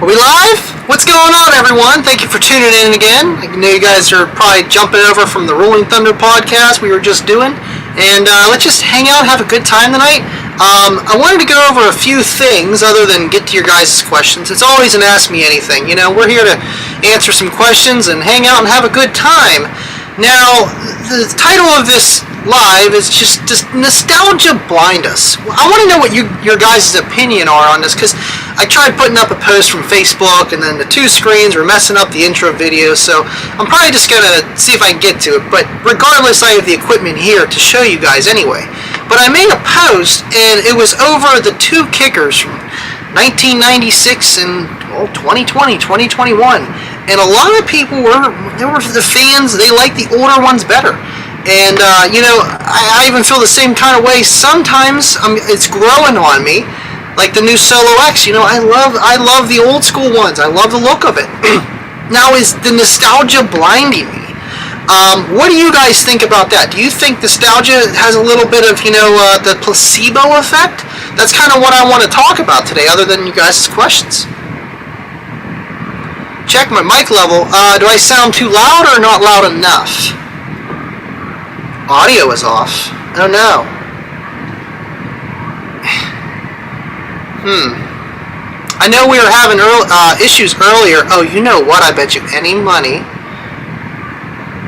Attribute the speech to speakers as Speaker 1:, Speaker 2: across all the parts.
Speaker 1: Are we live? What's going on, everyone? Thank you for tuning in again. I know you guys are probably jumping over from the Rolling Thunder podcast we were just doing. And let's just hang out and have a good time tonight. I wanted to go over a few things other than get to your guys' questions. It's always an Ask Me Anything. You know, we're here to answer some questions and hang out and have a good time. Now, the title of this live is just Does Nostalgia Blind Us? I want to know what your guys' opinion are on this, because I tried putting up a post from Facebook, and then the two screens were messing up the intro video, so I'm probably just going to see if I can get to it. But regardless, I have the equipment here to show you guys anyway. But I made a post, and it was over the two kickers from 1996 and 2020, 2021. And a lot of people were the fans, they like the older ones better. And, you know, I even feel the same kind of way. Sometimes it's growing on me, like the new Solo X. You know, I love the old school ones. I love the look of it. Now, is the nostalgia blinding me? What do you guys think about that? Do you think nostalgia has a little bit of, you know, the placebo effect? That's kind of what I want to talk about today, other than you guys' questions. Check my mic level. Do I sound too loud or not loud enough? Audio is off. Oh no. I know we were having issues earlier. Oh, you know what? I bet you any money.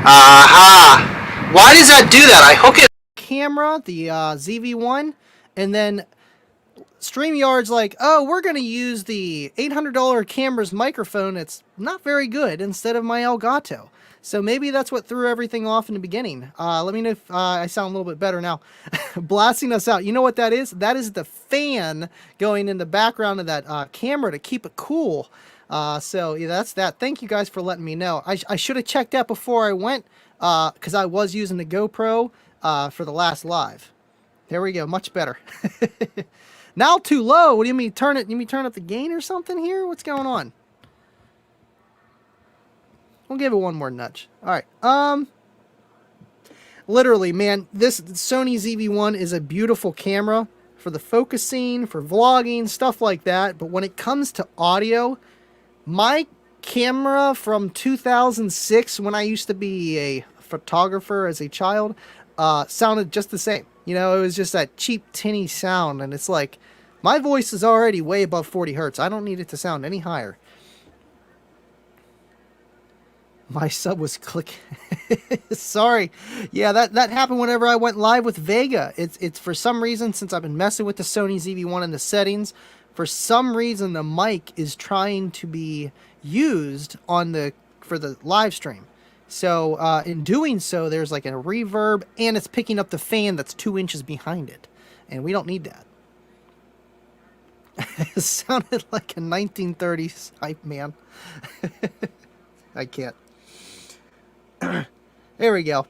Speaker 1: Aha. Why does that do that? I hook it. Camera, the ZV-1, and then StreamYard's like, oh, we're going to use the $800 camera's microphone. It's not very good instead of my Elgato. So maybe that's what threw everything off in the beginning. Let me know if I sound a little bit better now. Blasting us out. You know what that is? That is the fan going in the background of that camera to keep it cool. So yeah, that's that. Thank you guys for letting me know. I should have checked that before I went, because I was using the GoPro for the last live. There we go. Much better. Now too low. What do you mean? You mean turn up the gain or something here? What's going on? We'll give it one more nudge. All right. Literally, man, this Sony ZV-1 is a beautiful camera for the focusing, for vlogging, stuff like that. But when it comes to audio, my camera from 2006, when I used to be a photographer as a child, sounded just the same. You know, it was just that cheap, tinny sound. And it's like, my voice is already way above 40 hertz. I don't need it to sound any higher. My sub was clicking. Sorry. Yeah, that happened whenever I went live with Vega. It's for some reason, since I've been messing with the Sony ZV-1 in the settings, for some reason the mic is trying to be used for the live stream. So in doing so, there's like a reverb, and it's picking up the fan that's 2 inches behind it. And we don't need that. It sounded like a 1930s hype man. I can't. There we go.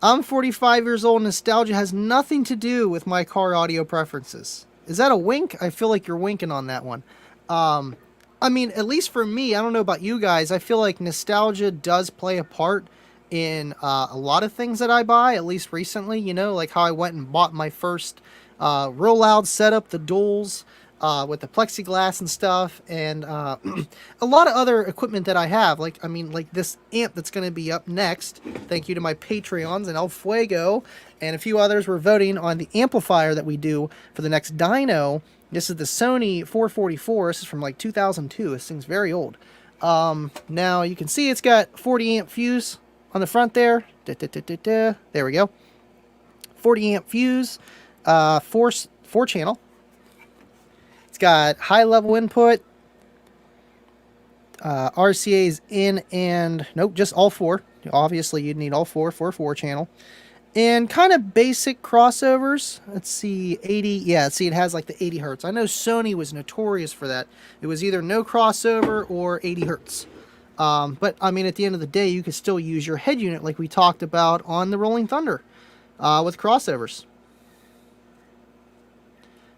Speaker 1: I'm 45 years old. Nostalgia has nothing to do with my car audio preferences. Is that a wink? I feel like you're winking on that one. I mean, at least for me, I don't know about you guys, I feel like nostalgia does play a part in a lot of things that I buy, at least recently. You know, like how I went and bought my first real loud setup, the duals, with the plexiglass and stuff, and a lot of other equipment that I have. Like this amp that's going to be up next. Thank you to my Patreons and El Fuego, and a few others were voting on the amplifier that we do for the next dyno. This is the Sony 444. This is from like 2002. This thing's very old. Now you can see it's got 40 amp fuse on the front there. There we go. 40 amp fuse, four channel. Got high level input, RCA's in and nope, just all four. Obviously you'd need all four for a 4-channel, and kind of basic crossovers. Let's see, 80. Yeah, see, it has like the 80 hertz. I know Sony was notorious for that. It was either no crossover or 80 hertz. But I mean, at the end of the day, you could still use your head unit like we talked about on the Rolling Thunder with crossovers.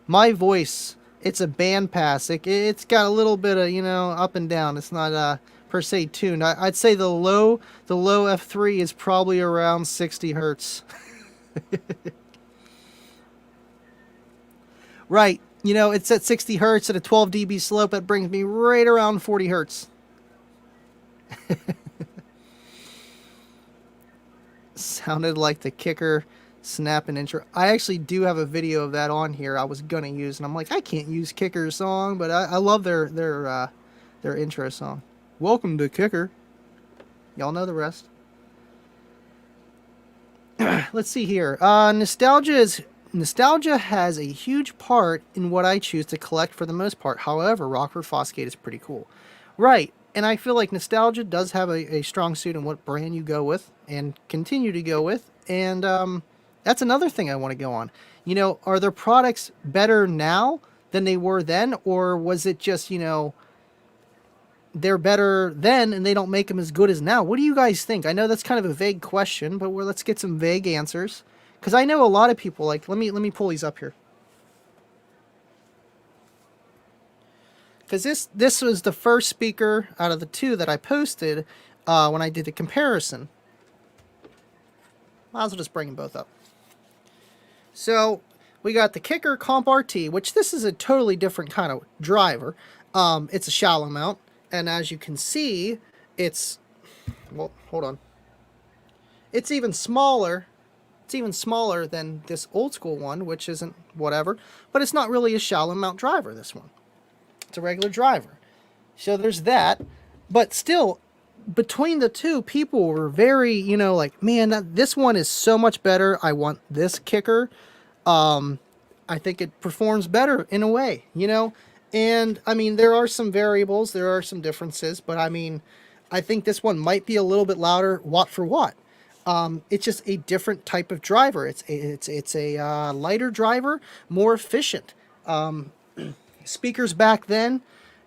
Speaker 1: My voice, it's a band pass. It's got a little bit of, you know, up and down. It's not per se tuned. I'd say the low F3 is probably around 60 hertz. Right. You know, it's at 60 hertz at a 12 dB slope. That brings me right around 40 hertz. Sounded like the kicker snap and intro. I actually do have a video of that on here I was gonna use, and I'm like, I can't use Kicker's song, but I love their intro song. Welcome to Kicker. Y'all know the rest. Let's see here. Nostalgia has a huge part in what I choose to collect for the most part. However, Rockford Fosgate is pretty cool. Right, and I feel like nostalgia does have a strong suit in what brand you go with and continue to go with. And that's another thing I want to go on. You know, are their products better now than they were then? Or was it just, you know, they're better then and they don't make them as good as now? What do you guys think? I know that's kind of a vague question, but let's get some vague answers. Because I know a lot of people, like, let me pull these up here. Because this was the first speaker out of the two that I posted when I did the comparison. Might as well just bring them both up. So we got the Kicker Comp RT, which this is a totally different kind of driver. It's a shallow mount, and as you can see, it's, well, hold on. It's even smaller. It's even smaller than this old school one, which isn't whatever, but it's not really a shallow mount driver, this one. It's a regular driver. So there's that, but still, between the two, people were very, you know, like, man, this one is so much better. I want this Kicker. I think it performs better in a way, you know? And, I mean, there are some variables, there are some differences, but, I mean, I think this one might be a little bit louder watt for watt. It's just a different type of driver. It's a lighter driver, more efficient. Speakers back then,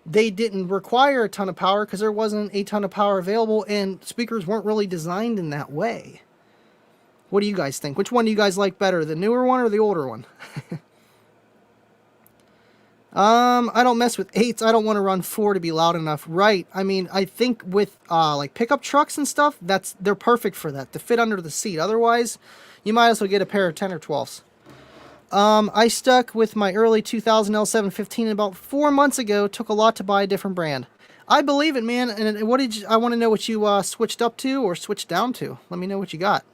Speaker 1: they didn't require a ton of power because there wasn't a ton of power available, and speakers weren't really designed in that way. What do you guys think? Which one do you guys like better, the newer one or the older one? I don't mess with 8s. I don't want to run 4 to be loud enough. Right. I mean, I think with like pickup trucks and stuff, they're perfect for that, to fit under the seat. Otherwise, you might as well get a pair of 10 or 12s. I stuck with my early 2000 L715 about 4 months ago. Took a lot to buy a different brand. I believe it, man. And I want to know what you switched up to or switched down to. Let me know what you got.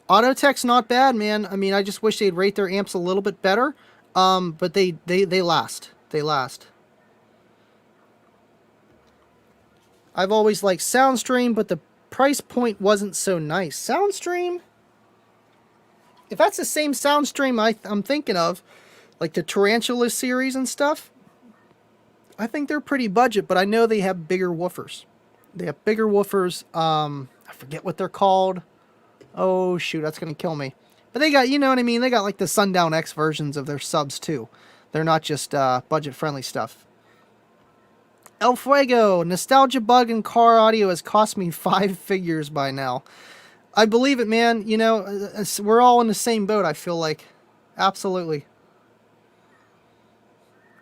Speaker 1: Autotech's not bad, man. I mean, I just wish they'd rate their amps a little bit better. But they last. They last. I've always liked Soundstream, but the price point wasn't so nice. Soundstream? If that's the same Soundstream I'm thinking of, like the Tarantula series and stuff, I think they're pretty budget, but I know they have bigger woofers. They have bigger woofers. I forget what they're called. Oh, shoot, that's going to kill me. But they got, you know what I mean? They got like the Sundown X versions of their subs, too. They're not just budget-friendly stuff. El Fuego, nostalgia bug in car audio has cost me 5 figures by now. I believe it, man. You know, we're all in the same boat, I feel like. Absolutely.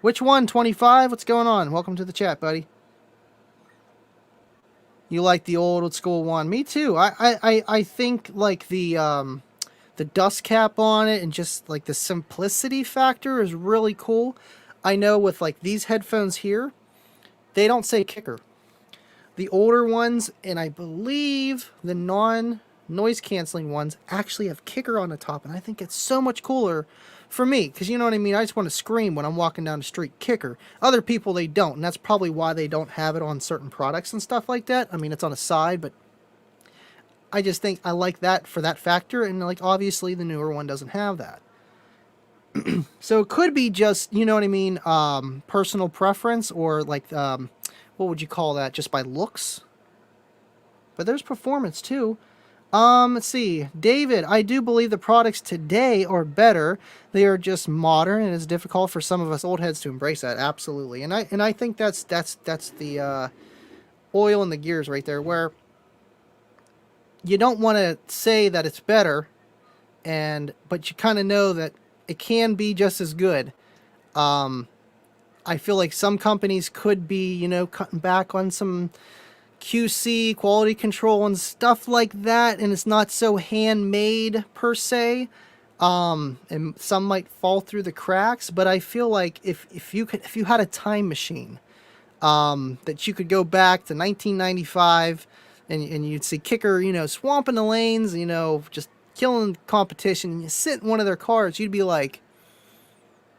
Speaker 1: Which one? 25? What's going on? Welcome to the chat, buddy. You like the old school one? Me too. I think like the dust cap on it and just like the simplicity factor is really cool. I know with like these headphones here, they don't say Kicker. The older ones, and I believe the non-noise canceling ones, actually have Kicker on the top, and I think it's so much cooler for me, because you know what I mean? I just want to scream when I'm walking down the street, Kicker. Other people, they don't, and that's probably why they don't have it on certain products and stuff like that. I mean, it's on the side, but I just think I like that for that factor, and like obviously the newer one doesn't have that. So it could be just, you know what I mean, personal preference, or like, what would you call that, just by looks? But there's performance too. Let's see. David, I do believe the products today are better. They are just modern, and it's difficult for some of us old heads to embrace that. Absolutely. And I think that's the oil in the gears right there, where you don't want to say that it's better, but you kind of know that it can be just as good. I feel like some companies could be, you know, cutting back on some QC, quality control, and stuff like that, and it's not so handmade per se. And some might fall through the cracks, but I feel like if you had a time machine, that you could go back to 1995 and you'd see Kicker, swamping the lanes, just killing competition, and you sit in one of their cars, you'd be like,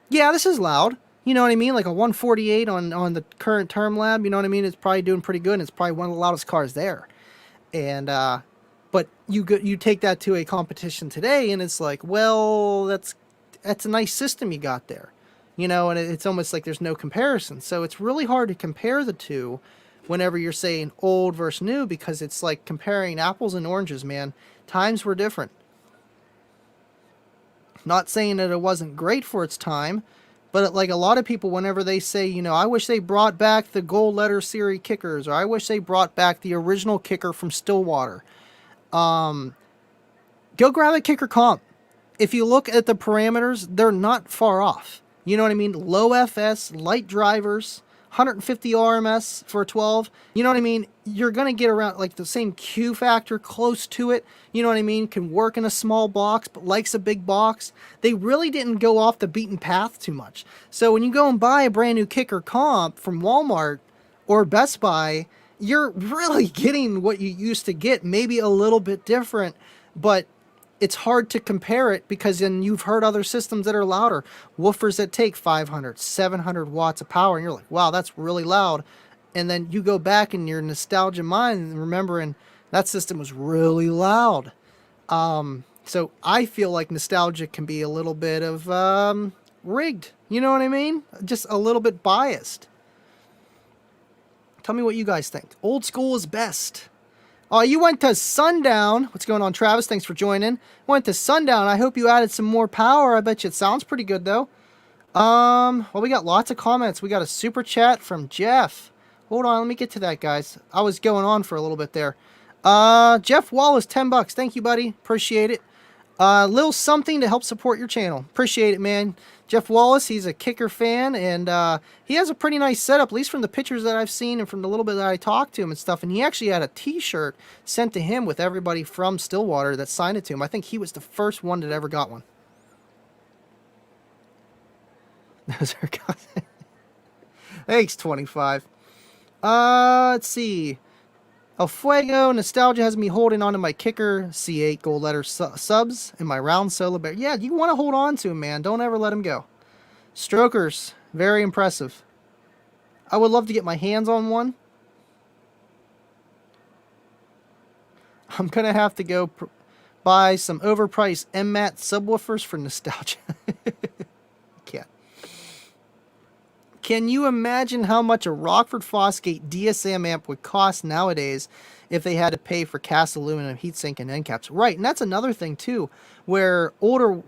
Speaker 1: yeah, this is loud. You know what I mean? Like a 148 on the current term lab, you know what I mean? It's probably doing pretty good, and it's probably one of the loudest cars there. And but you take that to a competition today, and it's like, well, that's a nice system you got there, and it's almost like there's no comparison. So it's really hard to compare the two whenever you're saying old versus new, because it's like comparing apples and oranges, man. Times were different. Not saying that it wasn't great for its time, but like a lot of people, whenever they say, I wish they brought back the gold letter series kickers, or I wish they brought back the original kicker from Stillwater, go grab a kicker comp. If you look at the parameters, they're not far off. You know what I mean? Low FS, light drivers, 150 RMS for a 12. You know what I mean? You're going to get around like the same Q factor, close to it. You know what I mean? Can work in a small box, but likes a big box. They really didn't go off the beaten path too much. So when you go and buy a brand new kicker comp from Walmart or Best Buy, you're really getting what you used to get, maybe a little bit different, but it's hard to compare it because then you've heard other systems that are louder. Woofers that take 500, 700 watts of power, and you're like, wow, that's really loud. And then you go back in your nostalgia mind and remembering that system was really loud. So I feel like nostalgia can be a little bit of rigged. You know what I mean? Just a little bit biased. Tell me what you guys think. Old school is best. Oh, you went to Sundown. What's going on, Travis? Thanks for joining. Went to Sundown. I hope you added some more power. I bet you it sounds pretty good, though. Well, we got lots of comments. We got a super chat from Jeff. Hold on, let me get to that, guys. I was going on for a little bit there. Jeff Wallace, $10. Thank you, buddy. Appreciate it. Little something to help support your channel. Appreciate it, man. Jeff Wallace, he's a kicker fan, and he has a pretty nice setup, at least from the pictures that I've seen and from the little bit that I talked to him and stuff. And he actually had a t-shirt sent to him with everybody from Stillwater that signed it to him. I think he was the first one that ever got one. Those are guys. Thanks, 25. Let's see. El Fuego, nostalgia has me holding on to my kicker C8 gold letter subs and my round solo bear. Yeah, you want to hold on to him, man. Don't ever let him go. Strokers, very impressive. I would love to get my hands on one. I'm going to have to go buy some overpriced MMAT subwoofers for nostalgia. Can't. Can you imagine how much a Rockford Fosgate DSM amp would cost nowadays if they had to pay for cast aluminum heatsink and end caps? Right, and that's another thing too, where older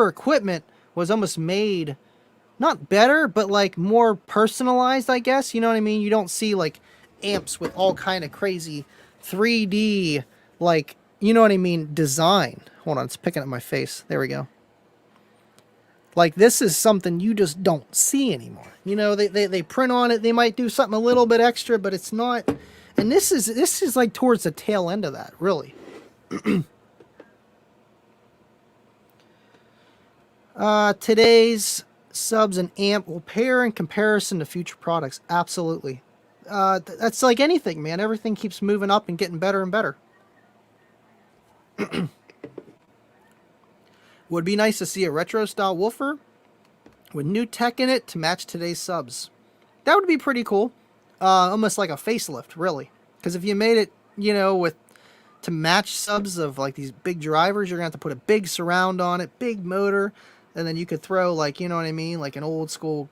Speaker 1: equipment was almost made not better, but like more personalized, I guess. You know what I mean? You don't see like amps with all kind of crazy 3D, like, you know what I mean, design. Hold on, it's picking up my face. There we go. Like, this is something you just don't see anymore. You know, they print on it. They might do something a little bit extra, but it's not. And this is like towards the tail end of that, really. Today's subs and amp will pair in comparison to future products. Absolutely. That's like anything, man. Everything keeps moving up and getting better and better. Would be nice to see a retro style woofer with new tech in it to match today's subs. That would be pretty cool. Almost like a facelift, really. Because if you made it, you know, with to match subs of like these big drivers, you're gonna have to put a big surround on it, big motor, and then you could throw like, you know what I mean, like an old school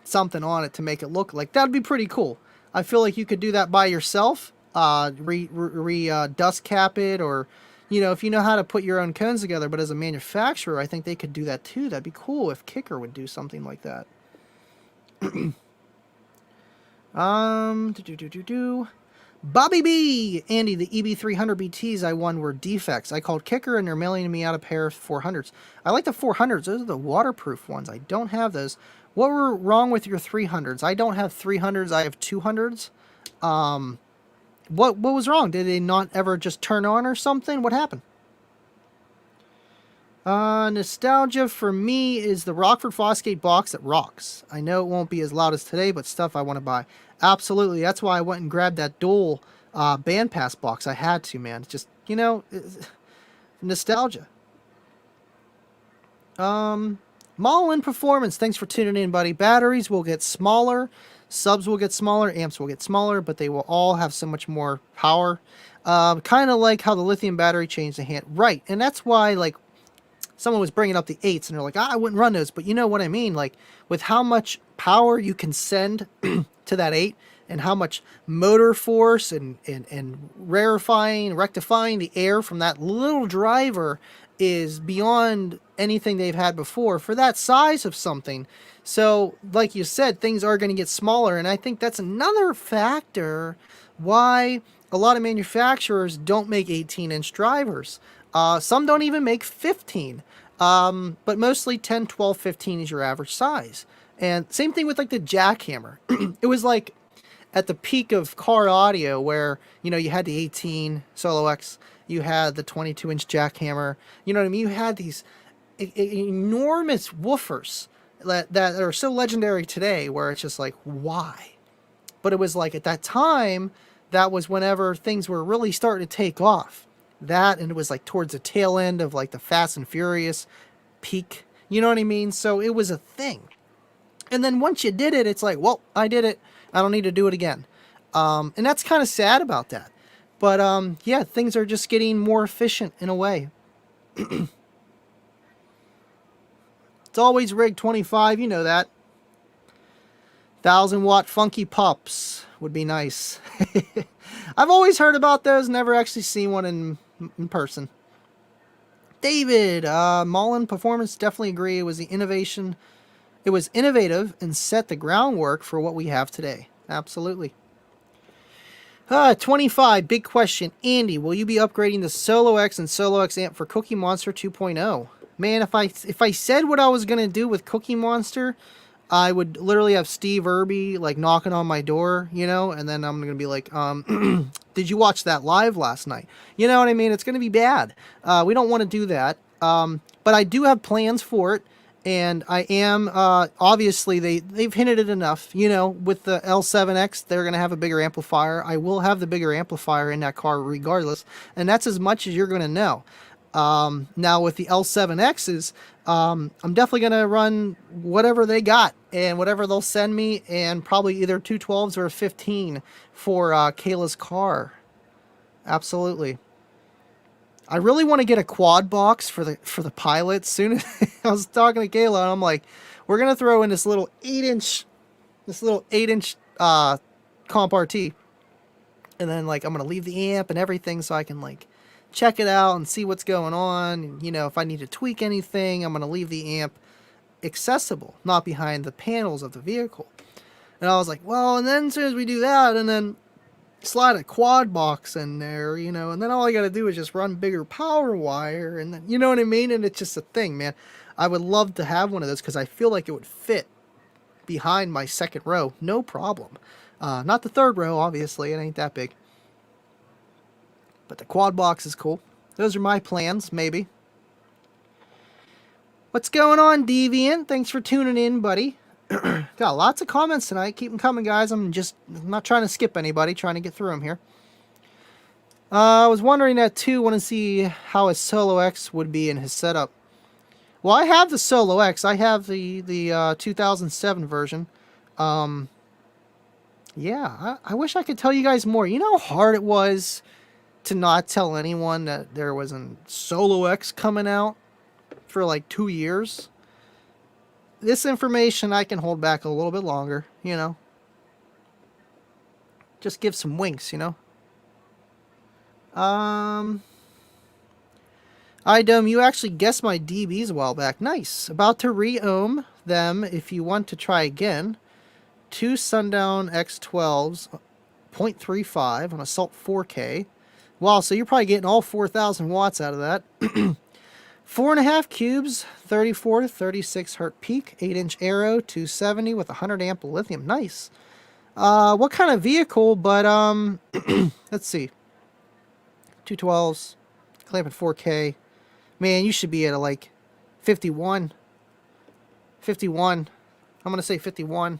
Speaker 1: something on it to make it look like. That'd be pretty cool. I feel like you could do that by yourself. Dust cap it, or, you know, if you know how to put your own cones together, but as a manufacturer, I think they could do that too. That'd be cool if Kicker would do something like that. Bobby B! Andy, the EB300 BTs I won were defects. I called Kicker and they're mailing me out a pair of 400s. I like the 400s. Those are the waterproof ones. I don't have those. What were wrong with your 300s? I don't have 300s. I have 200s. What was wrong? Did they not ever just turn on or something? What happened? Nostalgia for me is the Rockford Fosgate box that rocks. I know it won't be as loud as today, but stuff I want to buy. Absolutely. That's why I went and grabbed that dual band pass box. I had to, man. It's just, nostalgia. Mullen Performance, thanks for tuning in, buddy. Batteries will get smaller, subs will get smaller, amps will get smaller, but they will all have so much more power. Kind of like how the lithium battery changed the hand. Right, and that's why, like, someone was bringing up the 8s, and they're like, I wouldn't run those, but you know what I mean? Like, with how much power you can send to that 8, and how much motor force and rectifying the air from that little driver is beyond anything they've had before for that size of something. So, like you said, things are going to get smaller, and I think that's another factor why a lot of manufacturers don't make 18-inch drivers. Some don't even make 15, but mostly 10, 12, 15 is your average size. And same thing with like the jackhammer. It was like at the peak of car audio where, you had the 18 Solo X, you had the 22-inch jackhammer, you know what I mean? You had these enormous woofers that are so legendary today where it's just like, why? But it was like at that time, that was whenever things were really starting to take off. That, and it was like towards the tail end of like the Fast and Furious peak, you know what I mean? So it was a thing. And then once you did it, it's like, well, I did it, I don't need to do it again. And that's kind of sad about that. But yeah, things are just getting more efficient in a way. It's always rig 25, you know that. 1,000-watt funky pups would be nice. I've always heard about those, never actually seen one in person. David, Mullen Performance, definitely agree. It was innovative and set the groundwork for what we have today. Absolutely. 25, big question. Andy, will you be upgrading the Solo X and Solo X amp for Cookie Monster 2.0? Man, if I said what I was going to do with Cookie Monster, I would literally have Steve Irby like knocking on my door, and then I'm going to be like, did you watch that live last night? You know what I mean? It's going to be bad. We don't want to do that. But I do have plans for it. And I am, obviously, they've hinted it enough. With the L7X, they're going to have a bigger amplifier. I will have the bigger amplifier in that car regardless. And that's as much as you're going to know. Now, with the L7Xs, I'm definitely going to run whatever they got and whatever they'll send me, and probably either 212s or a 15 for Kayla's car. Absolutely. I really want to get a quad box for the Pilot soon. I was talking to Kayla, and I'm like, we're gonna throw in this little 8-inch Comp RT, and then like I'm gonna leave the amp and everything so I can like check it out and see what's going on. And, if I need to tweak anything, I'm gonna leave the amp accessible, not behind the panels of the vehicle. And I was like, well, and then as soon as we do that, and then slide a quad box in there, and then all I got to do is just run bigger power wire, and then, you know what I mean? And it's just a thing, man. I would love to have one of those because I feel like it would fit behind my second row, no problem. Not the third row, obviously, it ain't that big. But the quad box is cool. Those are my plans, maybe. What's going on, Deviant? Thanks for tuning in, buddy. Got lots of comments tonight. Keep them coming, guys. I'm not trying to skip anybody, trying to get through them here. I was wondering that too. Want to see how a Solo X would be in his setup. Well, I have the Solo X. I have the 2007 version. Yeah, I wish I could tell you guys more. You know how hard it was to not tell anyone that there was a Solo X coming out for like 2 years? This information I can hold back a little bit longer, Just give some winks, IDOM, you actually guessed my DBs a while back. Nice. About to re-ohm them if you want to try again. 2 Sundown X12s, 0.35 on Assault 4K. Wow, so you're probably getting all 4,000 watts out of that. 4.5 cubes, 34 to 36 hertz peak, 8-inch Aero, 270 with 100 amp lithium. Nice. What kind of vehicle? But let's see. 212s, clamp at 4K, Man, you should be at like 51. 51. I'm going to say 51.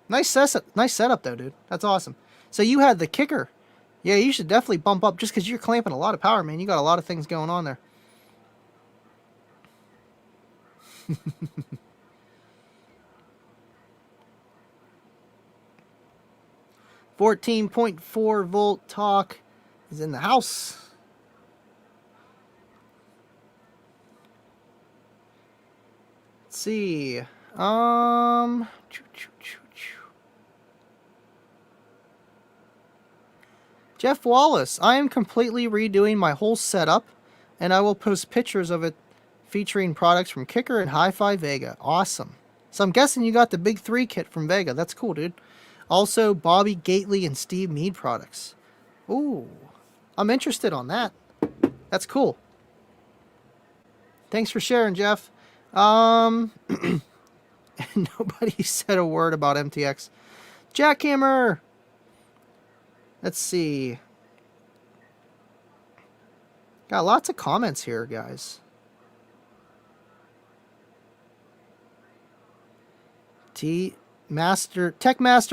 Speaker 1: Nice setup though, dude. That's awesome. So you had the kicker. Yeah, you should definitely bump up just because you're clamping a lot of power, man. You got a lot of things going on there. 14.4 volt talk is in the house. Let's see. Jeff Wallace, I am completely redoing my whole setup, and I will post pictures of it featuring products from Kicker and Hi-Fi Vega. Awesome. So I'm guessing you got the Big 3 kit from Vega. That's cool, dude. Also, Bobby Gately and Steve Mead products. Ooh, I'm interested on that. That's cool. Thanks for sharing, Jeff. Nobody said a word about MTX. Jackhammer! Let's see. Got lots of comments here, guys. Tech Master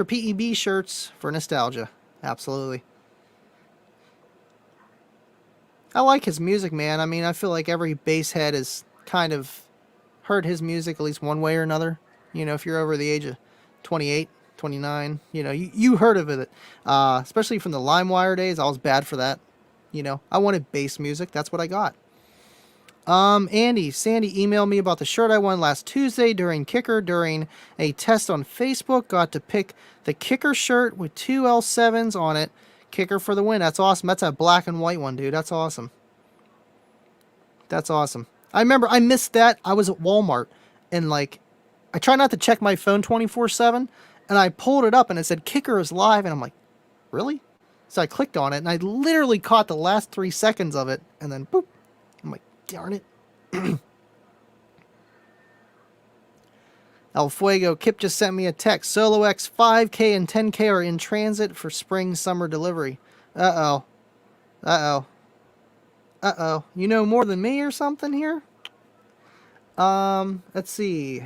Speaker 1: PEB shirts for nostalgia. Absolutely. I like his music, man. I mean, I feel like every bass head has kind of heard his music at least one way or another. You know, if you're over the age of 28, 29, you know, you heard of it. Especially from the LimeWire days. I was bad for that. You know, I wanted bass music. That's what I got. Sandy emailed me about the shirt I won last Tuesday during Kicker during a test on Facebook. Got to pick the Kicker shirt with 2 L7s on it. Kicker for the win. That's awesome. That's a black and white one, dude. That's awesome. That's awesome. I remember I missed that. I was at Walmart and like I try not to check my phone 24/7 and I pulled it up and it said Kicker is live and I'm like, really? So I clicked on it and I literally caught the last 3 seconds of it and then boop. I'm like, darn it. El Fuego, Kip just sent me a text. Solo X 5K and 10K are in transit for spring-summer delivery. Uh-oh. Uh-oh. Uh-oh. You know more than me or something here? Let's see.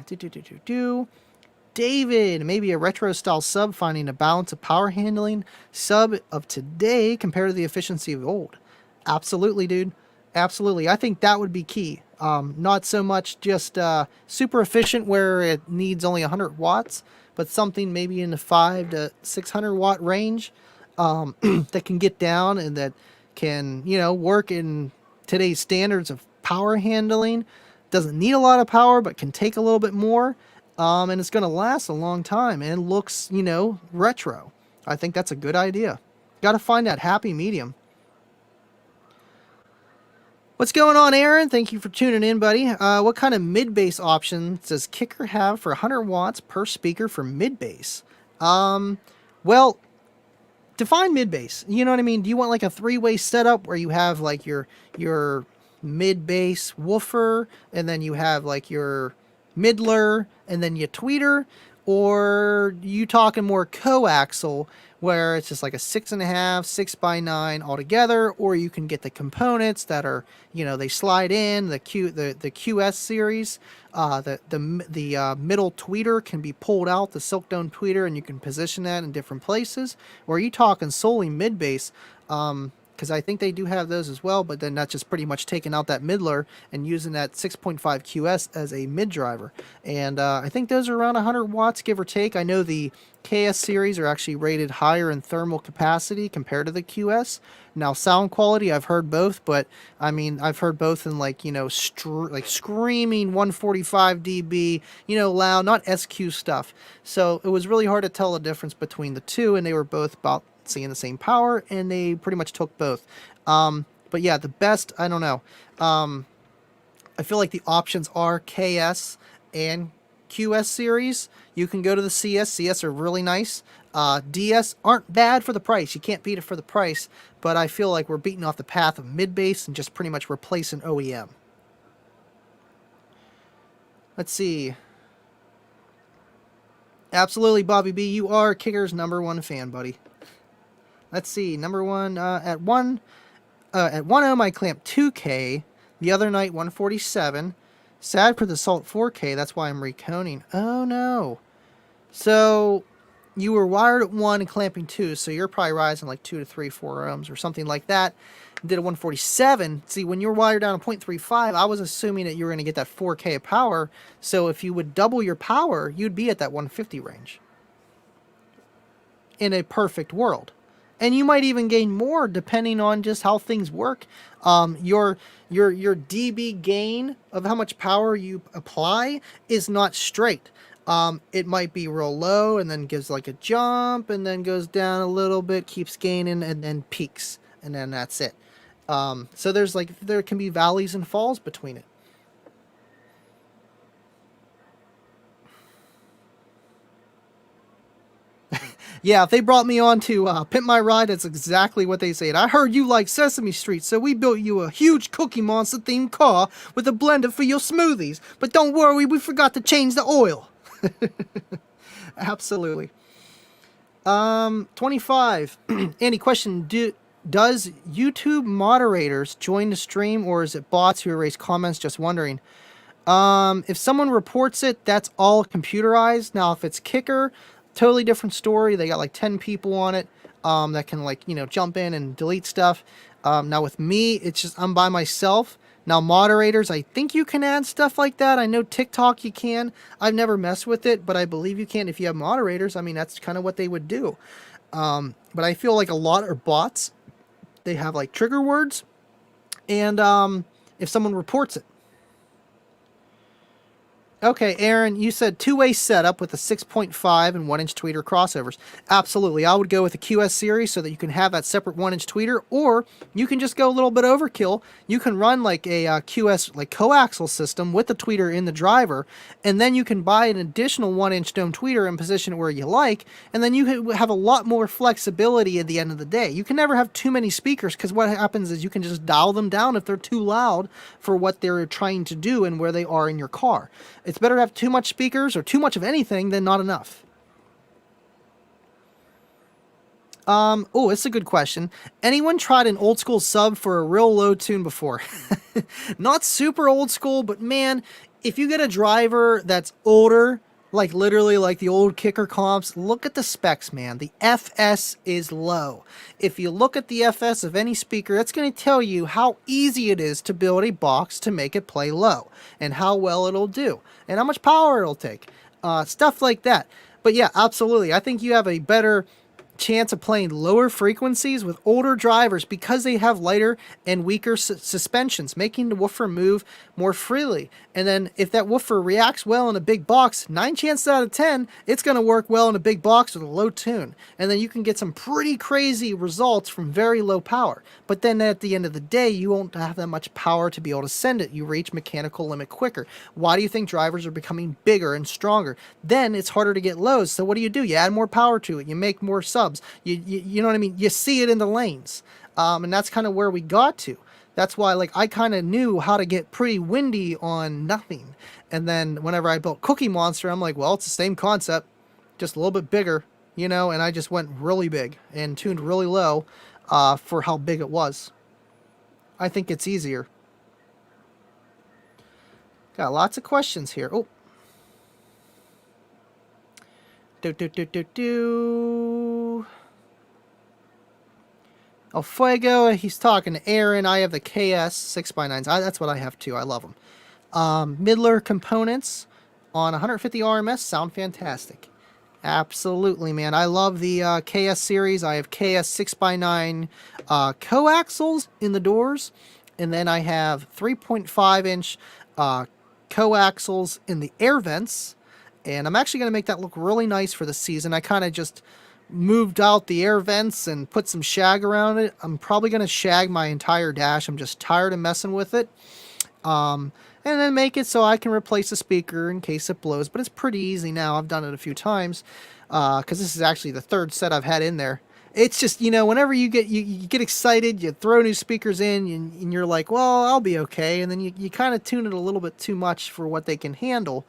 Speaker 1: David, maybe a retro-style sub finding a balance of power handling. Sub of today compared to the efficiency of old. Absolutely, dude. Absolutely. I think that would be key. Not so much just super efficient where it needs only 100 watts, but something maybe in the 5 to 600 watt range that can get down and that can, you know, work in today's standards of power handling. Doesn't need a lot of power, but can take a little bit more. And it's going to last a long time and looks, you know, retro. I think that's a good idea. Got to find that happy medium. What's going on, Aaron? Thank you for tuning in, buddy. What kind of mid-bass options does Kicker have for 100 watts per speaker for mid-bass? Well, define mid-bass. You know what I mean? Do you want like a 3-way setup where you have like your mid-bass woofer and then you have like your middler and then your tweeter? Or you talking more coaxial where it's just like a 6.5, 6x9 altogether, or you can get the components that are, you know, they slide in the QS series. The middle tweeter can be pulled out, the silk dome tweeter, and you can position that in different places. Or are you talking solely mid bass? Because I think they do have those as well, but then that's just pretty much taking out that middler and using that 6.5 QS as a mid driver. And I think those are around 100 watts, give or take. I know the KS series are actually rated higher in thermal capacity compared to the QS. Now, sound quality, I've heard both, but I mean, I've heard both in like, you know, like screaming 145 dB, you know, loud, not SQ stuff. So it was really hard to tell the difference between the two, and they were both about seeing the same power, and they pretty much took both. But yeah, the best, I don't know. I feel like the options are KS and QS series. You can go to the CS. CS are really nice. DS aren't bad for the price. You can't beat it for the price, but I feel like we're beating off the path of mid-bass and just pretty much replacing OEM. Let's see. Absolutely, Bobby B. You are Kicker's #1 fan, buddy. Let's see. Number one at 1. at 1 ohm I clamped 2K. The other night 147. Sad for the Salt 4K. That's why I'm reconing. Oh no. So you were wired at 1 and clamping 2, so you're probably rising like 2 to 3, 4 ohms or something like that. Did a 147. See, when you're wired down to 0.35, I was assuming that you were going to get that 4K of power. So if you would double your power, you'd be at that 150 range. In a perfect world. And you might even gain more depending on just how things work. Your dB gain of how much power you apply is not straight. It might be real low and then gives like a jump and then goes down a little bit, keeps gaining and then peaks, and then that's it. So there can be valleys and falls between it. Yeah, if they brought me on to Pimp My Ride, that's exactly what they said. I heard you like Sesame Street, so we built you a huge Cookie Monster themed car with a blender for your smoothies. But don't worry, we forgot to change the oil. Absolutely. 25. Andy, question: does YouTube moderators join the stream, or is it bots who erase comments? Just wondering. If someone reports it, that's all computerized. Now, if it's Kicker, totally different story. They got like 10 people on it that can jump in and delete stuff. Now with me, it's just I'm by myself. Now moderators, I think you can add stuff like that. I know TikTok you can. I've never messed with it, but I believe you can if you have moderators. I mean, that's kind of what they would do. But I feel like a lot are bots. They have like trigger words. And if someone reports it. Okay, Aaron, you said two-way setup with a 6.5 and 1-inch tweeter crossovers. Absolutely. I would go with the QS series so that you can have that separate 1-inch tweeter, or you can just go a little bit overkill. You can run like a QS like coaxial system with the tweeter in the driver, and then you can buy an additional 1-inch dome tweeter and position it where you like, and then you have a lot more flexibility at the end of the day. You can never have too many speakers because what happens is you can just dial them down if they're too loud for what they're trying to do and where they are in your car. It's better to have too much speakers or too much of anything than not enough. Oh, it's a good question. Anyone tried an old school sub for a real low tune before? Not super old school, but man, if you get a driver that's older, like literally like the old Kicker comps, look at the specs, man. The FS is low. If you look at the FS of any speaker, that's going to tell you how easy it is to build a box to make it play low and how well it'll do and how much power it'll take. Stuff like that. But yeah, absolutely. I think you have a better chance of playing lower frequencies with older drivers because they have lighter and weaker suspensions, making the woofer move more freely. And then if that woofer reacts well in a big box, 9 chances out of 10, it's going to work well in a big box with a low tune. And then you can get some pretty crazy results from very low power. But then at the end of the day, you won't have that much power to be able to send it. You reach mechanical limit quicker. Why do you think drivers are becoming bigger and stronger? Then it's harder to get lows. So what do? You add more power to it. You make more subs. You know what I mean? You see it in the lanes. And that's kind of where we got to. That's why I kind of knew how to get pretty windy on nothing. And then whenever I built Cookie Monster, I'm like, well, it's the same concept, just a little bit bigger, and I just went really big and tuned really low for how big it was. I think it's easier. Got lots of questions here. Oh. El Fuego, he's talking to Aaron. I have the KS 6x9s. That's what I have too. I love them. Midler components on 150 RMS sound fantastic. Absolutely, man. I love the KS series. I have KS 6x9 coaxials in the doors. And then I have 3.5-inch coaxials in the air vents. And I'm actually going to make that look really nice for the season. I kind of just moved out the air vents and put some shag around it. I'm probably going to shag my entire dash. I'm just tired of messing with it. And then make it so I can replace the speaker in case it blows. But it's pretty easy now. I've done it a few times because this is actually the third set I've had in there. It's just, whenever you get excited, you throw new speakers in and you're like, well, I'll be okay. And then you kind of tune it a little bit too much for what they can handle.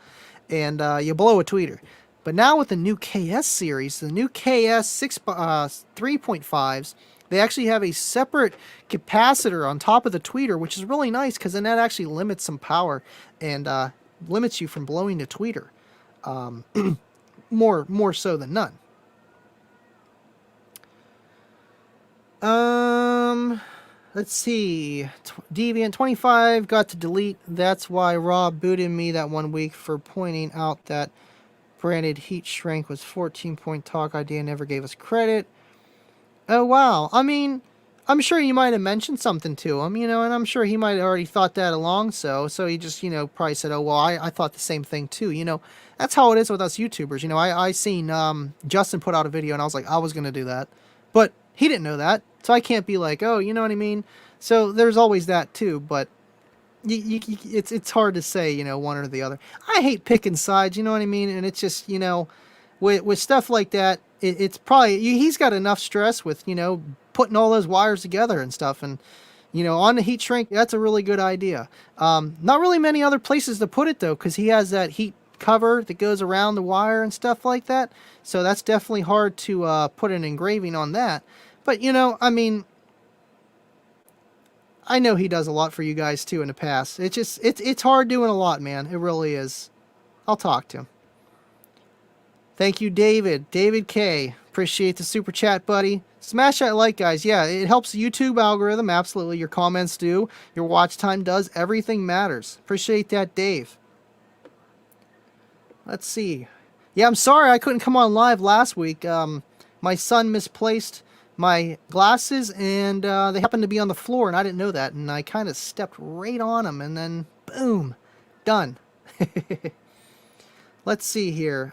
Speaker 1: And you blow a tweeter. But now with the new KS series, the new KS 3.5s, They actually have a separate capacitor on top of the tweeter, which is really nice because then that actually limits some power and limits you from blowing the tweeter. More so than none. Let's see. Deviant 25 got to delete. That's why Rob booted me that 1 week for pointing out that branded heat shrink was 14-point talk idea, never gave us credit. Oh, wow. I mean, I'm sure you might have mentioned something to him, and I'm sure he might have already thought that along, so he just, probably said, oh, well, I thought the same thing too, That's how it is with us YouTubers, I seen Justin put out a video, and I was like, I was going to do that, but he didn't know that, so I can't be like, oh, you know what I mean? So there's always that too, but it's hard to say, one or the other. I hate picking sides, you know what I mean? And it's just, with stuff like that, it's probably, he's got enough stress with, putting all those wires together and stuff. And, on the heat shrink, that's a really good idea. Not really many other places to put it, though, because he has that heat cover that goes around the wire and stuff like that. So that's definitely hard to put an engraving on that. But, I mean, I know he does a lot for you guys, too, in the past. It's hard doing a lot, man. It really is. I'll talk to him. Thank you, David. David K. Appreciate the super chat, buddy. Smash that like, guys. Yeah, it helps the YouTube algorithm. Absolutely. Your comments do. Your watch time does. Everything matters. Appreciate that, Dave. Let's see. Yeah, I'm sorry I couldn't come on live last week. My son misplaced my glasses, and they happened to be on the floor, and I didn't know that, and I kind of stepped right on them, and then, boom, done. Let's see here.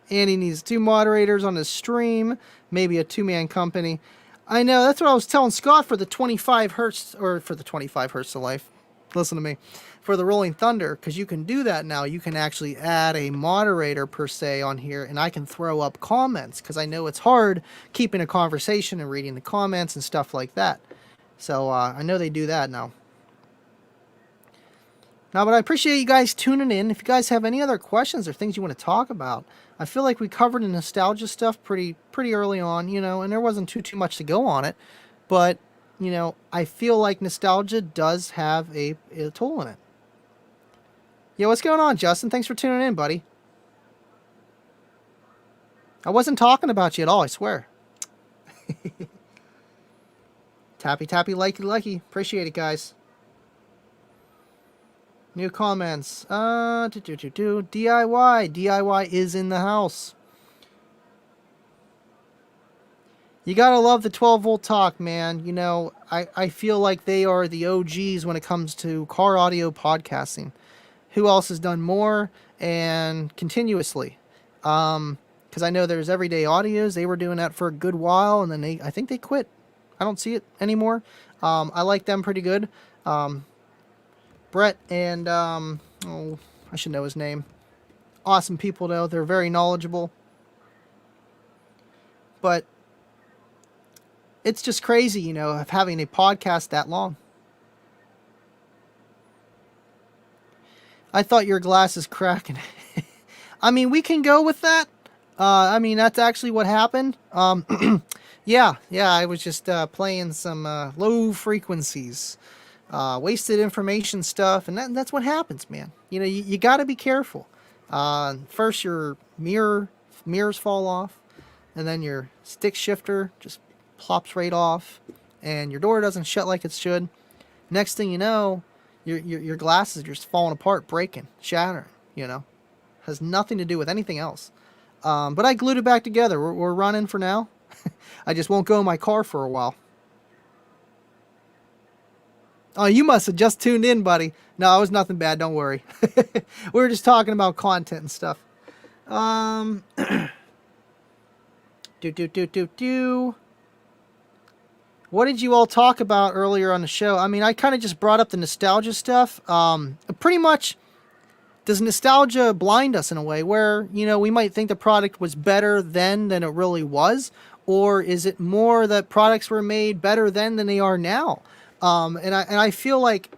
Speaker 1: Andy needs 2 moderators on his stream, maybe a 2-man company. I know, that's what I was telling Scott for the 25 hertz, or for the 25 hertz of life. Listen to me. For the Rolling Thunder, because you can do that now. You can actually add a moderator, per se, on here, and I can throw up comments, because I know it's hard keeping a conversation and reading the comments and stuff like that. So, I know they do that now. Now, but I appreciate you guys tuning in. If you guys have any other questions or things you want to talk about, I feel like we covered the nostalgia stuff pretty early on, and there wasn't too much to go on it. But, I feel like nostalgia does have a toll in it. Yeah, what's going on, Justin? Thanks for tuning in, buddy. I wasn't talking about you at all, I swear. Tappy, likey. Appreciate it, guys. New comments. DIY. DIY is in the house. You gotta love the 12-volt talk, man. I feel like they are the OGs when it comes to car audio podcasting. Who else has done more and continuously? Because I know there's Everyday Audios. They were doing that for a good while, and then I think they quit. I don't see it anymore. I like them pretty good. Brett and, I should know his name. Awesome people, though. They're very knowledgeable. But it's just crazy, of having a podcast that long. I thought your glass is cracking. I mean, we can go with that. That's actually what happened. Yeah, I was just playing some low frequencies. Wasted information stuff, and that's what happens, man. You got to be careful. First, your mirrors fall off, and then your stick shifter just plops right off, and your door doesn't shut like it should. Next thing you know, your glasses are just falling apart, breaking, shattering. Has nothing to do with anything else. But I glued it back together. We're running for now. I just won't go in my car for a while. Oh, you must have just tuned in, buddy. No, it was nothing bad. Don't worry. We were just talking about content and stuff. What did you all talk about earlier on the show? I kind of just brought up the nostalgia stuff. Pretty much, does nostalgia blind us in a way where, we might think the product was better then than it really was? Or is it more that products were made better then than they are now? And I feel like,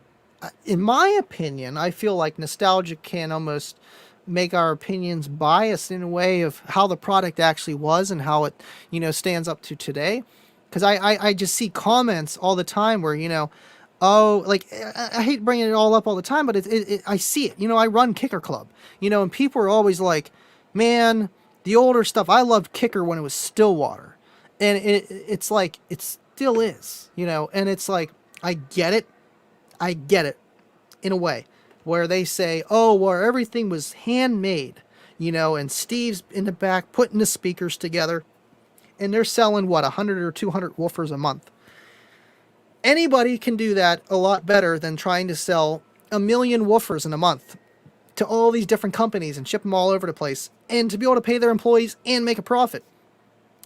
Speaker 1: in my opinion, I feel like nostalgia can almost make our opinions biased in a way of how the product actually was and how it, stands up to today. Because I just see comments all the time where, oh, like, I hate bringing it all up all the time, but I see it. I run Kicker Club, and people are always like, man, the older stuff, I loved Kicker when it was Stillwater. And it's like, it still is, and it's like, I get it in a way where they say, oh, well, everything was handmade, and Steve's in the back putting the speakers together, and they're selling, what, 100 or 200 woofers a month. Anybody can do that a lot better than trying to sell 1 million woofers in a month to all these different companies and ship them all over the place, and to be able to pay their employees and make a profit.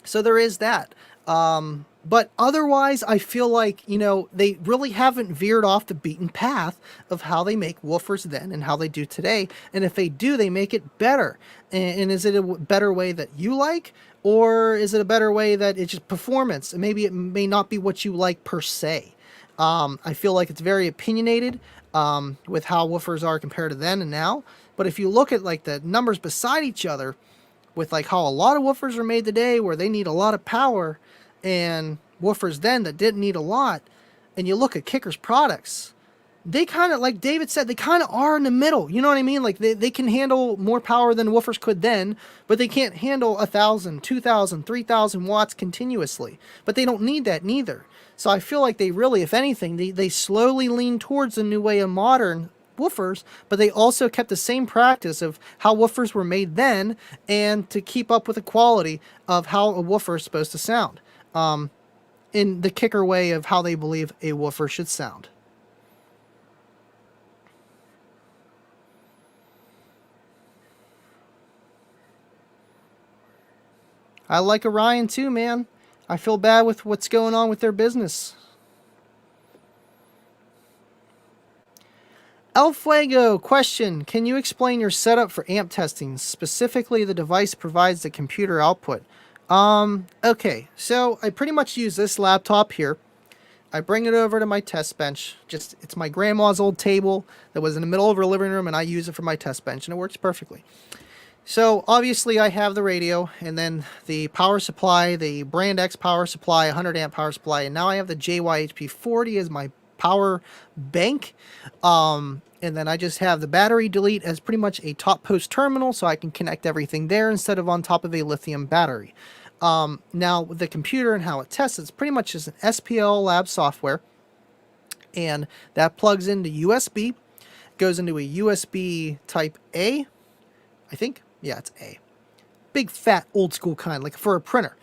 Speaker 1: So there is that. But otherwise, I feel like, they really haven't veered off the beaten path of how they make woofers then and how they do today. And if they do, they make it better. And is it a better way that you like? Or is it a better way that it's just performance? And maybe it may not be what you like per se. I feel like it's very opinionated with how woofers are compared to then and now. But if you look at like the numbers beside each other, with like how a lot of woofers are made today where they need a lot of power, and woofers then that didn't need a lot, and you look at Kicker's products, they kind of, like David said, they kind of are in the middle. You know what I mean? Like they can handle more power than woofers could then, but they can't handle 1,000, 2,000, 3,000 watts continuously. But they don't need that neither. So I feel like they really, if anything, they slowly lean towards the new way of modern woofers, but they also kept the same practice of how woofers were made then, and to keep up with the quality of how a woofer is supposed to sound. In the Kicker way of how they believe a woofer should sound. I like Orion too, man. I feel bad with what's going on with their business. El Fuego, question. Can you explain your setup for amp testing? Specifically, the device provides the computer output. Okay, so I pretty much use this laptop here. I bring it over to my test bench. It's my grandma's old table that was in the middle of her living room, and I use it for my test bench, and it works perfectly. So obviously I have the radio, and then the power supply, the Brand X power supply, 100 amp power supply, and now I have the JYHP40 as my power bank. And then I just have the battery delete as pretty much a top post terminal, so I can connect everything there instead of on top of a lithium battery. Now with the computer and how it tests, it's pretty much just an SPL lab software, and that plugs into USB, goes into a USB type A, I think. Yeah, it's A. Big fat old school kind, like for a printer.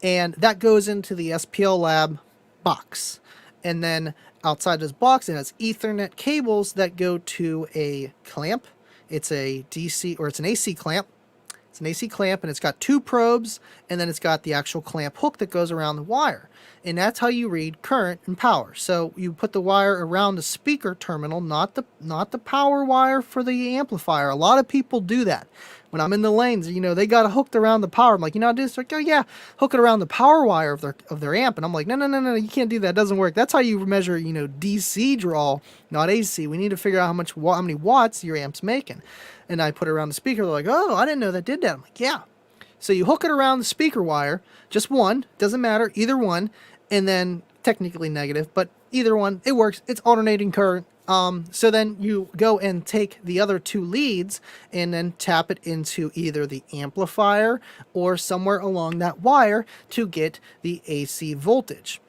Speaker 1: And that goes into the SPL lab box. And then outside this box, it has Ethernet cables that go to a clamp. It's a DC, or it's an AC clamp. It's an AC clamp, and it's got 2 probes, and then it's got the actual clamp hook that goes around the wire. And that's how you read current and power. So you put the wire around the speaker terminal, not the power wire for the amplifier. A lot of people do that. When I'm in the lanes, they got it hooked around the power. I'm like, I do this. Like, oh yeah, hook it around the power wire of their amp. And I'm like, no, you can't do that. It doesn't work. That's how you measure, DC draw, not AC. We need to figure out how many watts your amp's making. And I put it around the speaker. They're like, oh, I didn't know that did that. I'm like, yeah. So you hook it around the speaker wire, just one, doesn't matter, either one, and then technically negative, but either one, it works. It's alternating current. So then you go and take the other 2 leads and then tap it into either the amplifier or somewhere along that wire to get the AC voltage.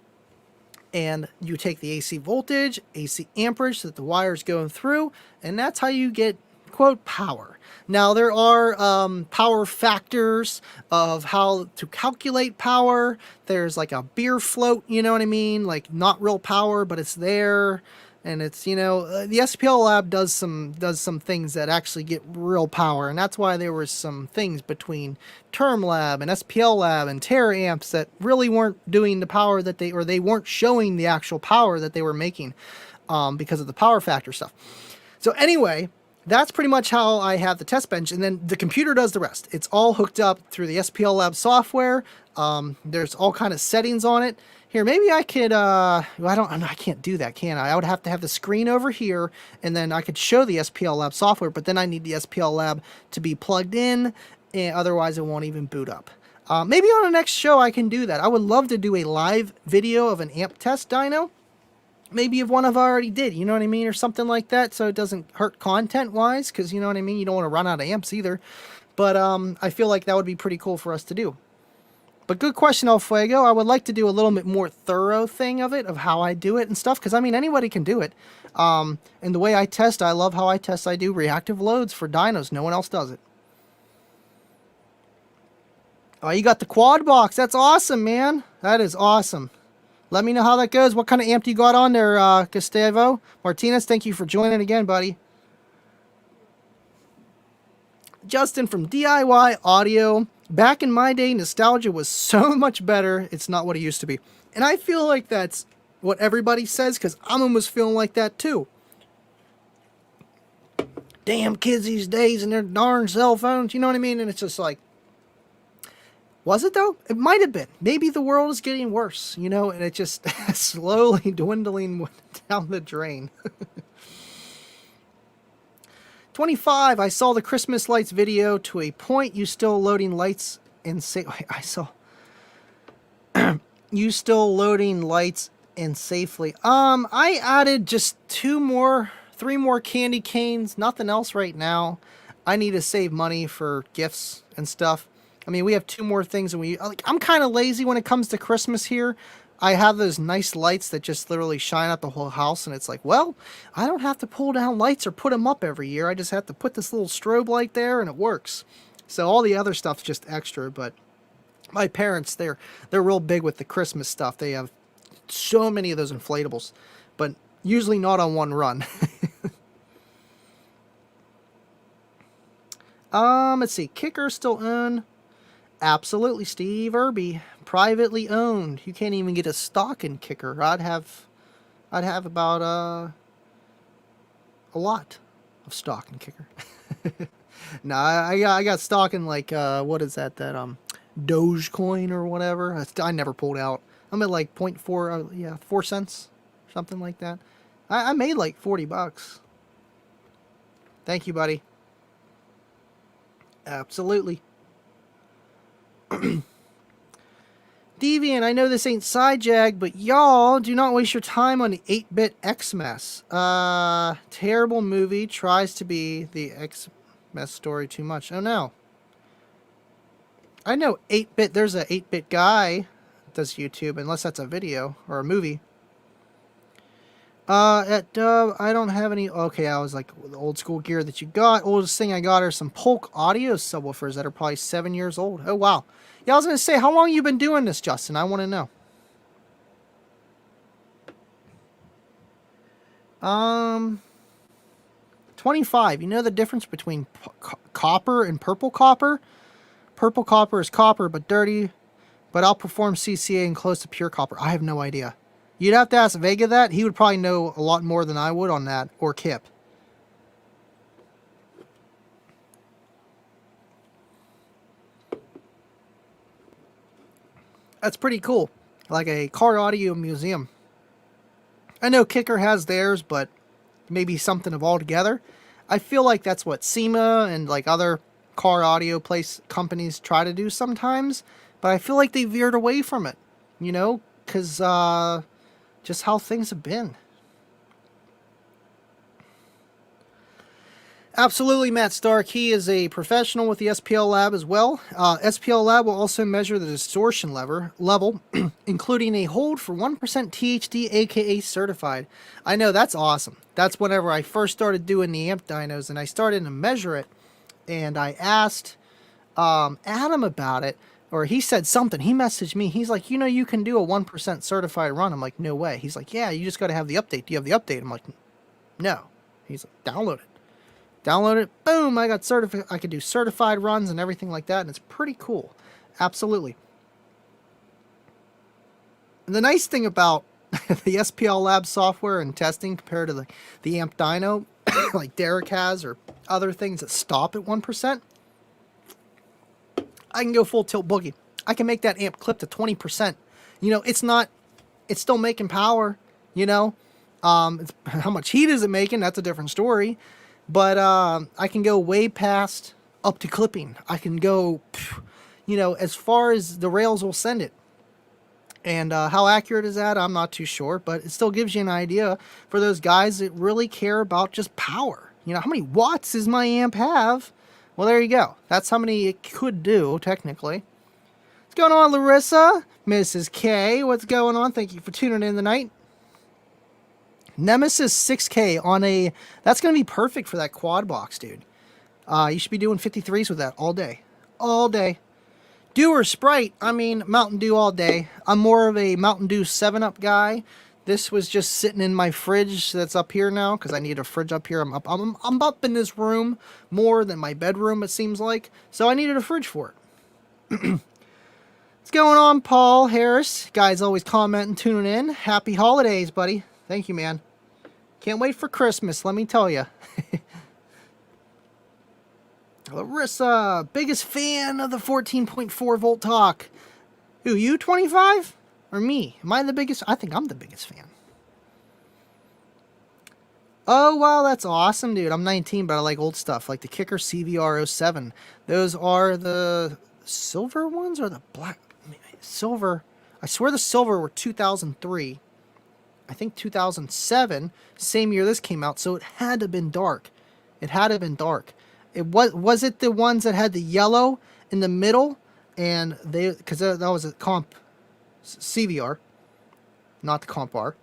Speaker 1: And you take the AC voltage, AC amperage that the wire is going through, and that's how you get, quote, power. Now there are power factors of how to calculate power. There's like a beer float, you know what I mean? Like not real power, but it's there. And it's, the SPL lab does some things that actually get real power. And that's why there were some things between Term Lab and SPL Lab and Teraamps that really weren't doing the power that they weren't showing the actual power that they were making because of the power factor stuff. So anyway, that's pretty much how I have the test bench, and then the computer does the rest. It's all hooked up through the SPL Lab software. There's all kind of settings on it. Here, maybe I could, well, I can't do that, can I? I would have to have the screen over here, and then I could show the SPL Lab software, but then I need the SPL Lab to be plugged in, and otherwise it won't even boot up. Maybe on the next show I can do that. I would love to do a live video of an amp test dyno. Maybe if one of I already did, you know what I mean, or something like that, so it doesn't hurt content-wise, because, you know what I mean, you don't want to run out of amps either. But I feel like that would be pretty cool for us to do. But good question, El Fuego. I would like to do a little bit more thorough thing of it, of how I do it and stuff, because, I mean, anybody can do it. And the way I test, I love how I test. I do reactive loads for dynos. No one else does it. Oh, you got the quad box. That's awesome, man. That is awesome. Let me know how that goes. What kind of amp do you got on there, Gustavo? Martinez, thank you for joining again, buddy. Justin from DIY Audio. Back in my day, nostalgia was so much better. It's not what it used to be. And I feel like that's what everybody says, because I'm almost feeling like that too. Damn kids these days and their darn cell phones, you know what I mean? And it's just like, was it though? It might have been. Maybe the world is getting worse, you know, and it just slowly dwindling down the drain. 25, I saw the Christmas lights video to a point. You still loading lights in I saw you still loading lights in safely. I added just 3 more candy canes, nothing else right now. I need to save money for gifts and stuff. I mean, we have 2 more things, and I'm kind of lazy when it comes to Christmas here. I have those nice lights that just literally shine out the whole house, and it's like, well, I don't have to pull down lights or put them up every year. I just have to put this little strobe light there, and it works. So all the other stuff's just extra, but my parents, they're real big with the Christmas stuff. They have so many of those inflatables, but usually not on one run. Let's see, Kicker still owned. Absolutely, Steve Irby, privately owned. You can't even get a stock in Kicker. I'd have about a lot of stock in Kicker. No, I got stock in like what is that Dogecoin or whatever. I never pulled out. I'm at like 0.4 4 cents, something like that. I made like $40. Thank you, buddy. Absolutely. Deviant, I know this ain't Sidejag, but y'all do not waste your time on the 8-bit X-Mess. Terrible movie, tries to be the X-Mess story too much. Oh no. I know 8-bit, there's a 8-bit guy that does YouTube, unless that's a video or a movie. At Dub, I don't have any. Okay, I was like the old school gear that you got. Oldest thing I got are some Polk audio subwoofers that are probably 7 years old. Oh wow. Yeah, I was gonna say, how long you been doing this, Justin? I want to know. 25. You know the difference between copper and purple copper? Purple copper is copper, but dirty, but outperforms CCA and close to pure copper. I have no idea. You'd have to ask Vega that. He would probably know a lot more than I would on that, or Kip. That's pretty cool. Like a car audio museum. I know Kicker has theirs, but maybe something of all together. I feel like that's what SEMA and like other car audio companies try to do sometimes, but I feel like they veered away from it, you know, because just how things have been. Absolutely, Matt Stark. He is a professional with the SPL Lab as well. SPL Lab will also measure the distortion level, including a hold for 1% THD, aka certified. I know, that's awesome. That's whenever I first started doing the amp dynos, and I started to measure it, and I asked Adam about it, or he said something. He messaged me. He's like, you know, you can do a 1% certified run. I'm like, no way. He's like, yeah, you just got to have the update. Do you have the update? I'm like, no. He's like, download it. Download it, boom, I got certified. I could do certified runs and everything like that, and it's pretty cool. Absolutely. And the nice thing about the SPL Lab software and testing compared to the amp dyno, like Derek has, or other things that stop at 1%, I can go full tilt boogie. I can make that amp clip to 20%. You know, it's not it's still making power, you know. How much heat is it making? That's a different story. But I can go way past up to clipping. I can go, as far as the rails will send it. And how accurate is that? I'm not too sure, but it still gives you an idea for those guys that really care about just power. How many watts does my amp have? Well, there you go. That's how many it could do, technically. What's going on, Larissa? Mrs. K, what's going on? Thank you for tuning in tonight. Nemesis 6K on a... That's going to be perfect for that quad box, dude. You should be doing 53s with that all day. All day. Dew or Sprite? I mean, Mountain Dew all day. I'm more of a Mountain Dew 7-Up guy. This was just sitting in my fridge that's up here now, because I need a fridge up here. I'm up in this room more than my bedroom, it seems like. So I needed a fridge for it. What's going on, Paul Harris? Guys always commenting, tuning in. Happy holidays, buddy. Thank you, man. Can't wait for Christmas, let me tell you. Larissa, biggest fan of the 14.4 volt talk. Who, you, 25? Or me? Am I the biggest? I think I'm the biggest fan. Oh, wow, that's awesome, dude. I'm 19, but I like old stuff, like the Kicker CVR07. Those are the silver ones or the black? Silver. I swear the silver were 2003. I think 2007, same year this came out, so it had to have been dark. It had to have been dark. It was it the ones that had the yellow in the middle, and because that was a comp CVR, not the comp R.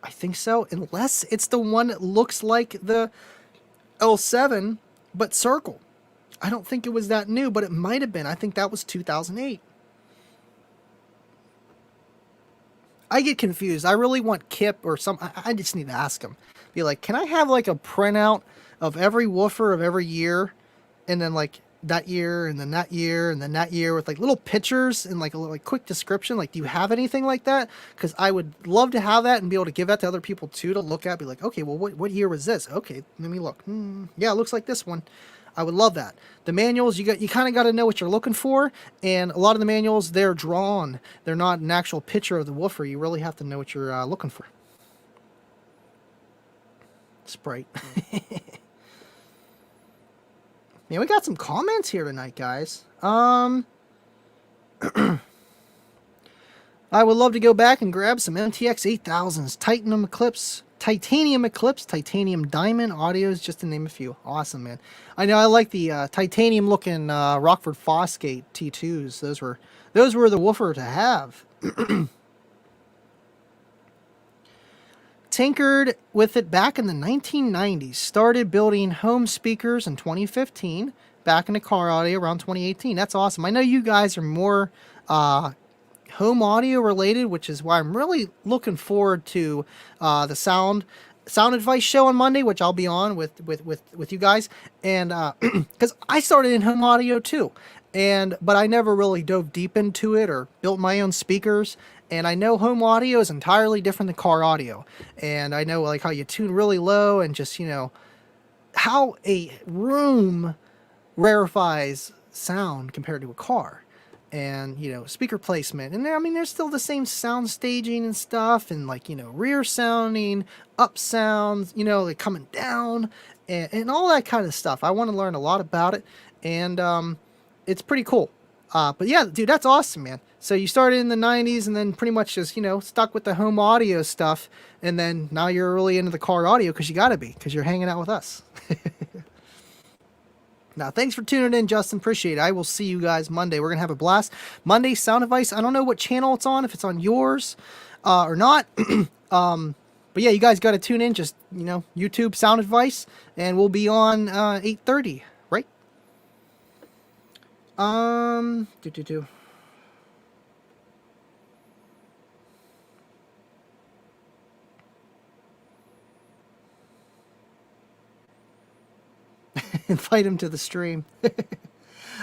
Speaker 1: I think so, unless it's the one that looks like the L7 but circle. I don't think it was that new, but it might have been. I think that was 2008. I get confused. I really want Kip or some. I just need to ask him. Be like, can I have like a printout of every woofer of every year, and then like that year, and then that year, and then that year with like little pictures and like a little like quick description. Like, do you have anything like that? Because I would love to have that and be able to give that to other people too to look at. Be like, okay, well, what year was this? Okay, let me look. Yeah, it looks like this one. I would love that. The manuals, you kind of got to know what you're looking for, and a lot of the manuals, they're drawn. They're not an actual picture of the woofer. You really have to know what you're looking for. Sprite. Man, we got some comments here tonight, guys. I would love to go back and grab some MTX 8000s, Titanium Eclipse, Titanium Diamond audios, just to name a few. Awesome, man. I know I like the titanium looking Rockford Fosgate T2s. Those were the woofer to have. Tinkered with it back in the 1990s. Started building home speakers in 2015. Back into car audio around 2018. That's awesome. I know you guys are more home audio related, which is why I'm really looking forward to the sound advice show on Monday, which I'll be on with you guys. And because I started in home audio too, but I never really dove deep into it or built my own speakers. And I know home audio is entirely different than car audio. And I know like how you tune really low and just, how a room rarefies sound compared to a car. And, speaker placement. And there's still the same sound staging and stuff. And like, rear sounding, up sounds, like coming down and all that kind of stuff. I want to learn a lot about it. And it's pretty cool. But yeah, dude, that's awesome, man. So you started in the 90s and then pretty much just, stuck with the home audio stuff. And then now you're really into the car audio because you got to be, because you're hanging out with us. Now, thanks for tuning in, Justin. Appreciate it. I will see you guys Monday. We're going to have a blast. Monday sound advice. I don't know what channel it's on, if it's on yours or not. But yeah, you guys got to tune in. Just, YouTube sound advice. And we'll be on 8:30, right? Invite him to the stream. I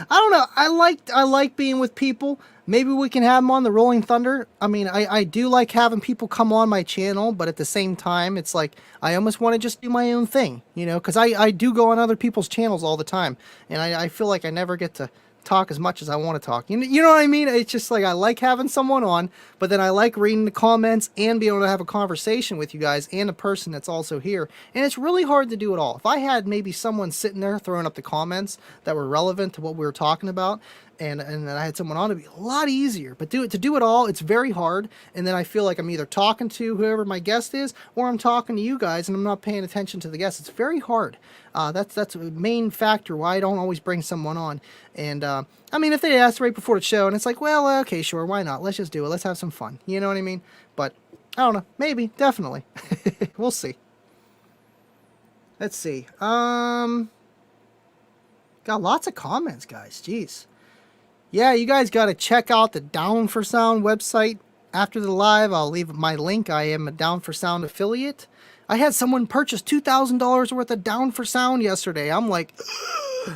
Speaker 1: don't know. I like being with people. Maybe we can have them on the Rolling Thunder. I do like having people come on my channel, but at the same time, it's like I almost want to just do my own thing, because I do go on other people's channels all the time, and I feel like I never get to talk as much as I want to talk. You know what I mean? It's just like I like having someone on, but then I like reading the comments and being able to have a conversation with you guys and the person that's also here. And it's really hard to do it all. If I had maybe someone sitting there throwing up the comments that were relevant to what we were talking about, and then I had someone on, it'd be a lot easier. But to do it all, it's very hard. And then I feel like I'm either talking to whoever my guest is, or I'm talking to you guys, and I'm not paying attention to the guest. It's very hard. That's a main factor why I don't always bring someone on. And I mean, if they asked right before the show, and it's like, well, okay, sure, why not? Let's just do it. Let's have some fun. You know what I mean? But I don't know. Maybe, definitely. We'll see. Let's see. Got lots of comments, guys. Jeez. Yeah, you guys got to check out the Down for Sound website after the live. I'll leave my link. I am a Down for Sound affiliate. I had someone purchase $2,000 worth of Down for Sound yesterday. I'm like,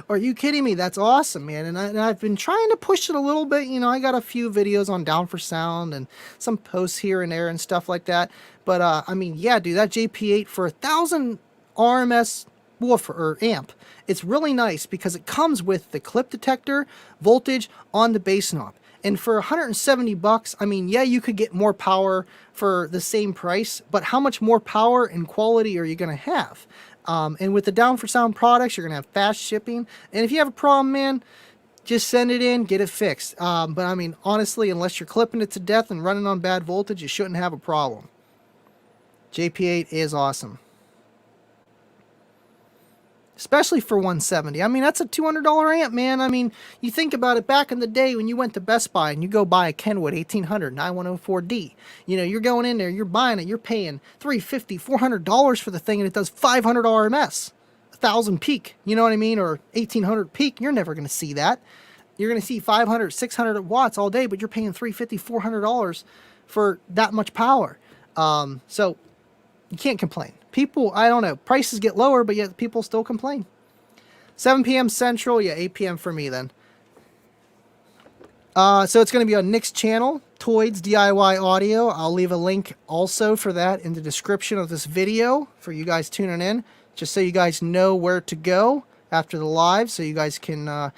Speaker 1: are you kidding me? That's awesome, man. And I've been trying to push it a little bit. You know, I got a few videos on Down for Sound and some posts here and there and stuff like that. But, I mean, yeah, dude, that JP8 for 1,000 RMS woofer or amp, it's really nice because it comes with the clip detector voltage on the bass knob. And for $170, I mean, yeah, you could get more power for the same price, but how much more power and quality are you going to have? And with the Down for Sound products, you're going to have fast shipping. And if you have a problem, man, just send it in, get it fixed. But I mean, honestly, unless you're clipping it to death and running on bad voltage, you shouldn't have a problem. JP8 is awesome. Especially for $170. I mean, that's a $200 amp, man. I mean, you think about it, back in the day when you went to Best Buy and you go buy a Kenwood 1800 9104D. You know, you're going in there, you're buying it, you're paying $350, $400 for the thing, and it does 500 RMS, 1,000 peak. You know what I mean? Or 1,800 peak. You're never going to see that. You're going to see 500, 600 watts all day, but you're paying $350, $400 for that much power. So you can't complain. People, I don't know, prices get lower, but yet people still complain. 7 p.m. Central, yeah, 8 p.m. for me then. So it's going to be on Nick's channel, Toids DIY Audio. I'll leave a link also for that in the description of this video for you guys tuning in, just so you guys know where to go after the live, so you guys can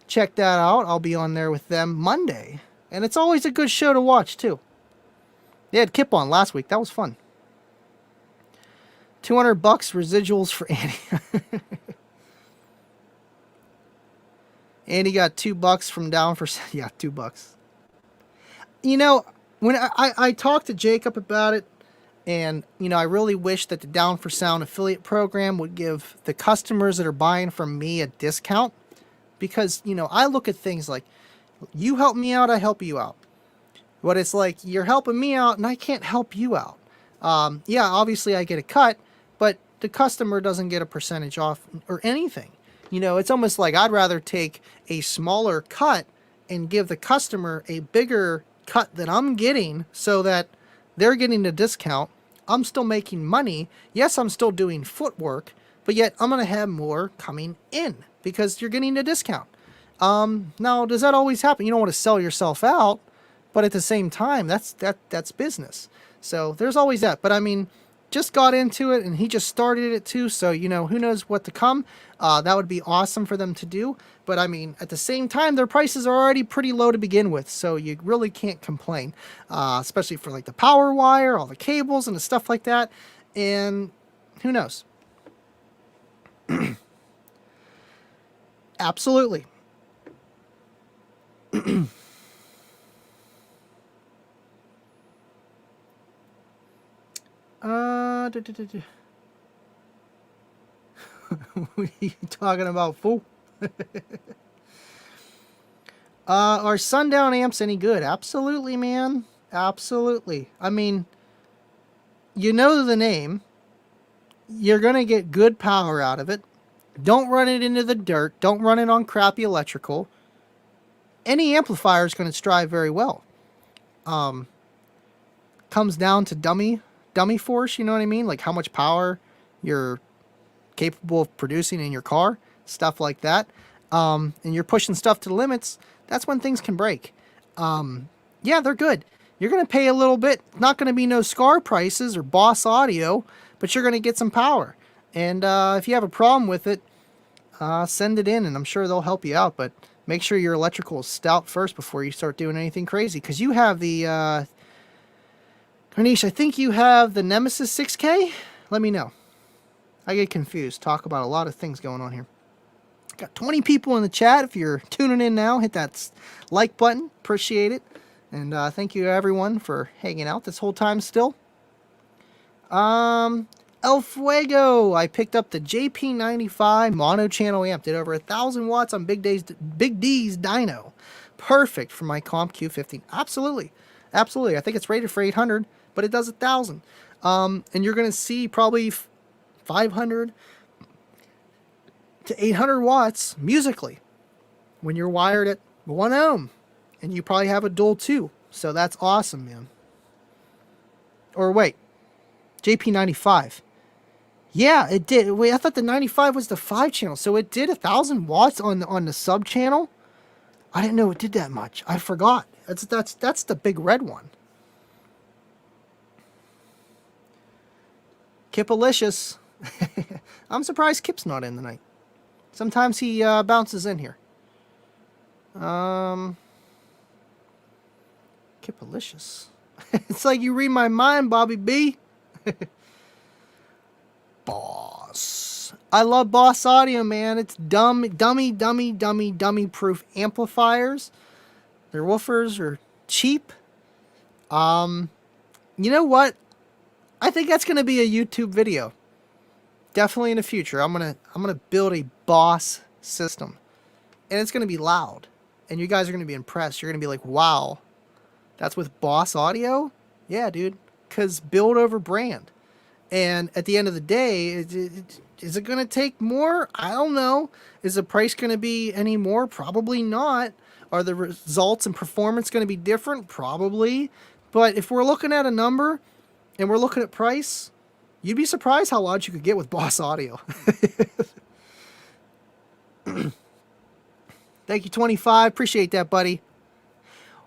Speaker 1: check that out. I'll be on there with them Monday, and it's always a good show to watch too. They had Kip on last week. That was fun. $200 residuals for Andy. Andy got $2 from Down for, yeah, $2. You know, when I talked to Jacob about it, and you know, I really wish that the Down for Sound affiliate program would give the customers that are buying from me a discount, because you know, I look at things like, you help me out, I help you out. But it's like, you're helping me out and I can't help you out. Yeah, obviously I get a cut, but the customer doesn't get a percentage off or anything. You know, it's almost like I'd rather take a smaller cut and give the customer a bigger cut that I'm getting, so that they're getting a discount. I'm still making money. Yes, I'm still doing footwork, but yet I'm going to have more coming in because you're getting a discount. Now, does that always happen? You don't want to sell yourself out, but at the same time, that's business. So there's always that. But I mean, just got into it and he just started it too. So, you know, who knows what to come. That would be awesome for them to do. But I mean, at the same time, their prices are already pretty low to begin with. So you really can't complain, especially for like the power wire, all the cables and the stuff like that. And who knows? Absolutely. What are you talking about, fool? Are Sundown amps any good? Absolutely, man. Absolutely. I mean, you know the name. You're going to get good power out of it. Don't run it into the dirt. Don't run it on crappy electrical. Any amplifier is going to strive very well. Comes down to dummy force, you know what I mean? Like how much power you're capable of producing in your car, stuff like that. And you're pushing stuff to the limits, that's when things can break. Yeah, they're good. You're going to pay a little bit. Not going to be no Scar prices or Boss Audio, but you're going to get some power. And if you have a problem with it, send it in, and I'm sure they'll help you out. But make sure your electrical is stout first before you start doing anything crazy. Because you have the, Carnish, I think you have the Nemesis 6K? Let me know. I get confused. Talk about a lot of things going on here. Got 20 people in the chat. If you're tuning in now, hit that like button. Appreciate it. And thank you to everyone for hanging out this whole time still. El Fuego. I picked up the JP95 mono channel amp. Did over 1,000 watts on Big D's dyno. Perfect for my Comp Q15. Absolutely. Absolutely. I think it's rated for 800, but it does 1,000. And you're going to see probably 500 to 800 watts musically when you're wired at 1 ohm. And you probably have a dual too. So that's awesome, man. Or wait. JP95. Yeah, it did. Wait, I thought the 95 was the 5 channel. So it did 1,000 watts on the sub channel. I didn't know it did that much. I forgot. That's the big red one. Kipalicious. I'm surprised Kip's not in tonight. Sometimes he bounces in here. Kipalicious. It's like you read my mind, Bobby B. Boss. I love Boss Audio, man. It's dummy proof amplifiers. Their woofers are cheap. You know what? I think that's gonna be a YouTube video. Definitely in the future. I'm gonna build a Boss system. And it's gonna be loud. And you guys are gonna be impressed. You're gonna be like, wow. That's with Boss Audio? Yeah, dude. Because build over brand. And at the end of the day, is it going to take more? I don't know. Is the price going to be any more? Probably not. Are the results and performance going to be different? Probably. But if we're looking at a number and we're looking at price, you'd be surprised how loud you could get with Boss Audio. Thank you, 25. Appreciate that, buddy.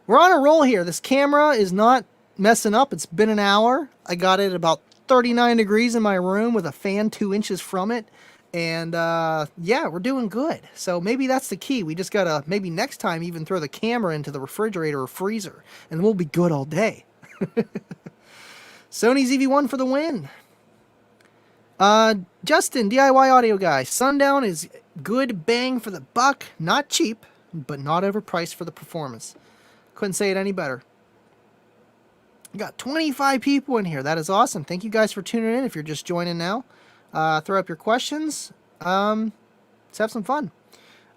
Speaker 1: We're on a roll here. This camera is not messing up. It's been an hour. I got it about 39 degrees in my room with a fan 2 inches from it. And yeah, we're doing good. So maybe that's the key. We just got to maybe next time even throw the camera into the refrigerator or freezer. And we'll be good all day. Sony's EV1 for the win. Justin, DIY audio guy. Sundown is good bang for the buck. Not cheap, but not overpriced for the performance. Couldn't say it any better. Got 25 people in here. That is awesome. Thank you guys for tuning in. If you're just joining now, throw up your questions. Let's have some fun.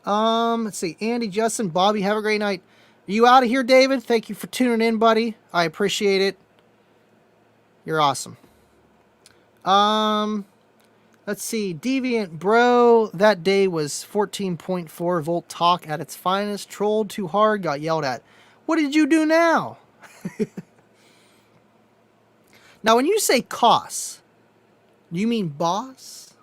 Speaker 1: Let's see. Andy, Justin, Bobby, have a great night. Are you out of here, David? Thank you for tuning in, buddy. I appreciate it. You're awesome. Let's see. Deviant, bro. That day was 14.4 volt talk at its finest. Trolled too hard, got yelled at. What did you do now? Now, when you say costs, you mean boss?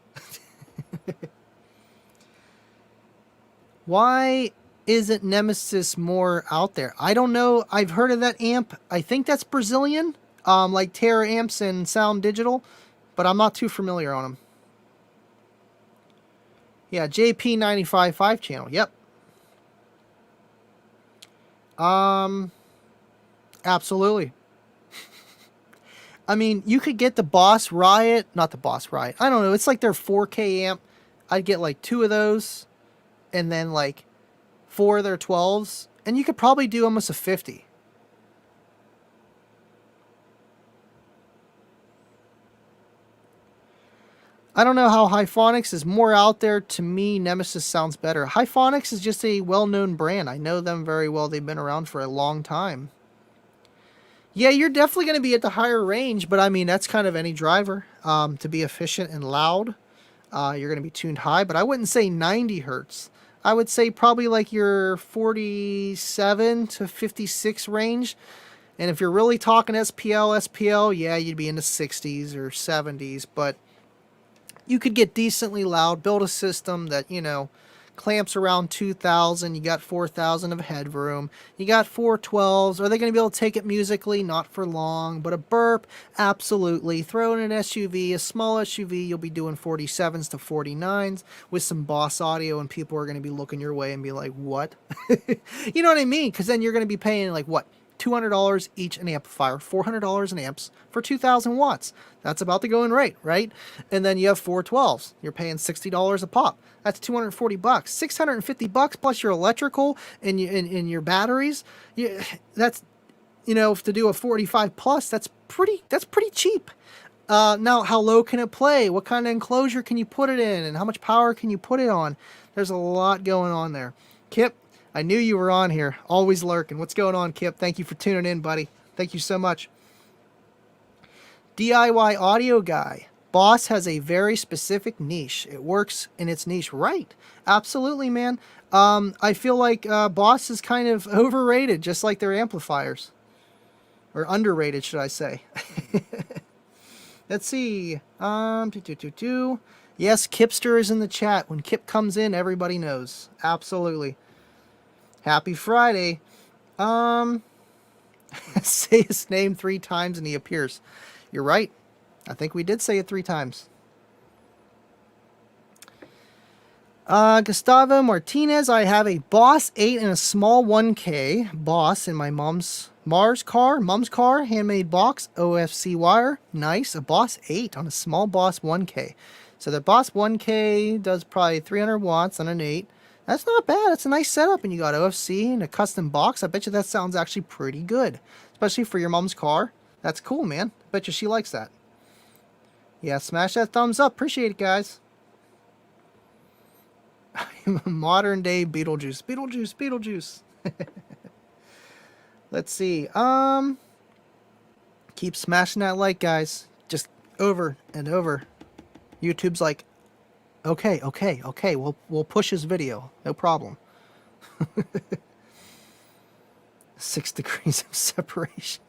Speaker 1: Why isn't Nemesis more out there? I don't know. I've heard of that amp. I think that's Brazilian, like Terra Amps and Sound Digital, but I'm not too familiar on them. Yeah, JP95 5 channel. Yep. Absolutely. I mean, you could get the Boss Riot, not the Boss Riot. I don't know. It's like their 4K amp. I'd get like 2 of those and then like 4 of their 12s. And you could probably do almost a 50. I don't know how Hyphonics is more out there. To me, Nemesis sounds better. Hyphonics is just a well-known brand. I know them very well. They've been around for a long time. Yeah, you're definitely going to be at the higher range, but I mean, that's kind of any driver. To be efficient and loud, you're going to be tuned high, but I wouldn't say 90 hertz. I would say probably like your 47 to 56 range. And if you're really talking SPL, yeah, you'd be in the 60s or 70s, but you could get decently loud, build a system that, you know, Clamps around 2,000. You got 4,000 of headroom. You got 412s. Are they going to be able to take it musically? Not for long. But a burp, absolutely. Throw in an SUV, a small SUV, you'll be doing 47s to 49s with some Boss audio, and people are going to be looking your way and be like, what? You know what I mean? Because then you're going to be paying like what? $200 each an amplifier, $400 an amps for 2,000 watts. That's about the going rate, right? And then you have 412s. You're paying $60 a pop. That's $240. $650 plus your electrical and your batteries. That's, to do a 45 plus, that's pretty cheap. Now, how low can it play? What kind of enclosure can you put it in? And how much power can you put it on? There's a lot going on there. Kip, I knew you were on here. Always lurking. What's going on, Kip? Thank you for tuning in, buddy. Thank you so much. DIY audio guy. Boss has a very specific niche. It works in its niche right. Absolutely, man. I feel like Boss is kind of overrated, just like their amplifiers. Or underrated, should I say. Let's see. Yes, Kipster is in the chat. When Kip comes in, everybody knows. Absolutely. Happy Friday. Say his name 3 times and he appears. You're right. I think we did say it 3 times. Gustavo Martinez, I have a Boss 8 and a small 1K Boss in my mom's car, handmade box, OFC wire. Nice. A Boss 8 on a small Boss 1K. So the Boss 1K does probably 300 watts on an 8. That's not bad. It's a nice setup, and you got OFC and a custom box. I bet you that sounds actually pretty good, especially for your mom's car. That's cool, man. I bet you she likes that. Yeah, smash that thumbs up. Appreciate it, guys. I'm a modern day Beetlejuice. Beetlejuice. Let's see. Keep smashing that like, guys. Just over and over. YouTube's like, okay, we'll push his video. No problem. 6 degrees of separation.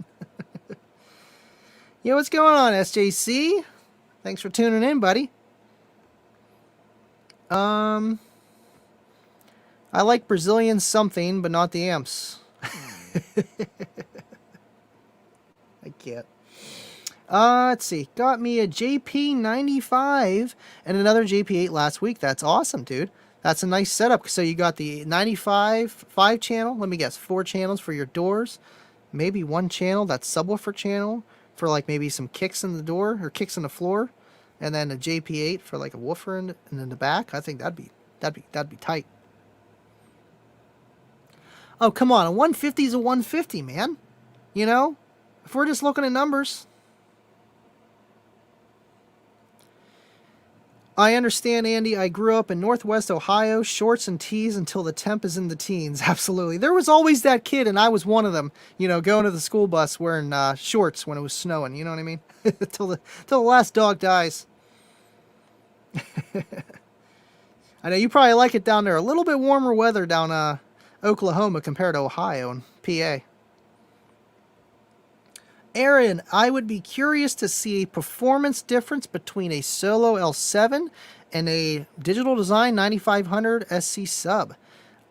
Speaker 1: Yo, what's going on, SJC? Thanks for tuning in, buddy. I like Brazilian something, but not the amps. I can't. Let's see. Got me a JP95 and another JP8 last week. That's awesome, dude. That's a nice setup. So you got the 95 5-channel. Let me guess. 4 channels for your doors. Maybe 1 channel. That's subwoofer channel for like maybe some kicks in the door or kicks in the floor. And then a JP8 for like a woofer and in the back. I think that'd be tight. Oh, come on. A 150 is a 150, man. You know? If we're just looking at numbers. I understand, Andy. I grew up in Northwest Ohio, shorts and tees until the temp is in the teens. Absolutely. There was always that kid, and I was one of them, going to the school bus wearing shorts when it was snowing. You know what I mean? till the last dog dies. I know you probably like it down there. A little bit warmer weather down Oklahoma compared to Ohio and PA. Aaron, I would be curious to see a performance difference between a Solo L7 and a Digital Design 9500 SC sub.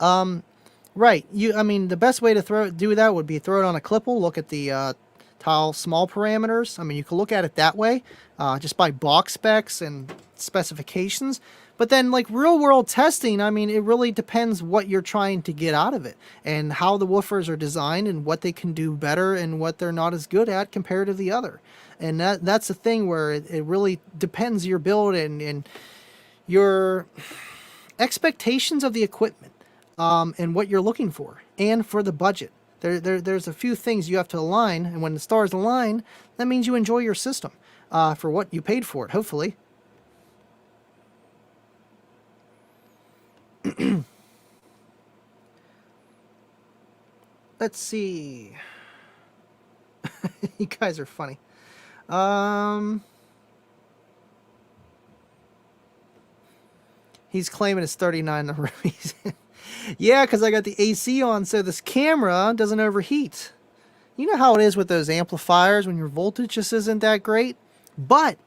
Speaker 1: Right. The best way to do that would be throw it on a clipple, look at the tile small parameters. You can look at it that way, just by box specs and specifications. But then, like real world testing, it really depends what you're trying to get out of it and how the woofers are designed and what they can do better and what they're not as good at compared to the other. And that's the thing where it really depends your build and your expectations of the equipment and what you're looking for and for the budget. There's a few things you have to align, and when the stars align, that means you enjoy your system for what you paid for it, hopefully. Let's see. You guys are funny. He's claiming it's 39 degrees. Yeah, because I got the AC on, so this camera doesn't overheat. You know how it is with those amplifiers when your voltage just isn't that great? But,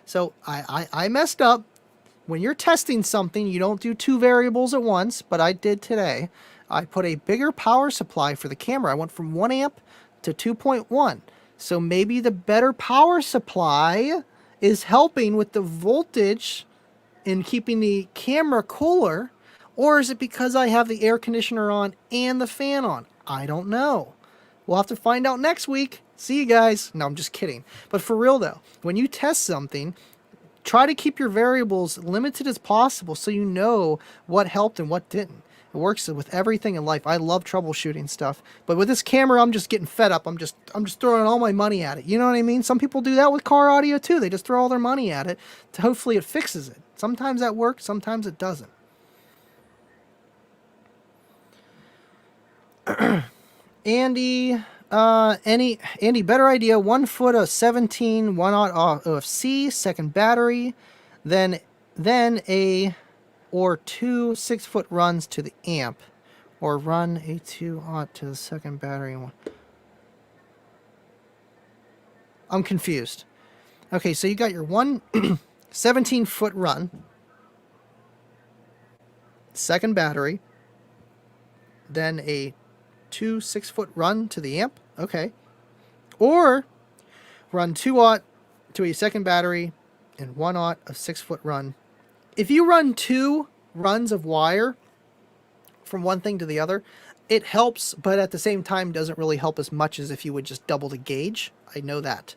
Speaker 1: so I messed up. when you're testing something, you don't do two variables at once, but I did today. I put a bigger power supply for the camera. I went from 1 amp to 2.1. So maybe the better power supply is helping with the voltage in keeping the camera cooler, or is it because I have the air conditioner on and the fan on? I don't know. We'll have to find out next week. See you guys. No, I'm just kidding. But for real though, when you test something, try to keep your variables limited as possible so you know what helped and what didn't. It works with everything in life. I love troubleshooting stuff, but with this camera, I'm just getting fed up. I'm just throwing all my money at it. You know what I mean? Some people do that with car audio too. They just throw all their money at it to hopefully it fixes it. Sometimes that works, sometimes it doesn't. Andy, Andy, better idea. 1 foot of 17, 1/0 OFC, second battery, then a or 2 6-foot runs to the amp, or run a 2/0 to the second battery. I'm confused. Okay, so you got your 17-foot run, second battery, then a 2 6-foot run to the amp. Okay. Or run 2/0 to a second battery and 1/0 of 6-foot run. If you run 2 runs of wire from one thing to the other, it helps, but at the same time doesn't really help as much as if you would just double the gauge. I know that.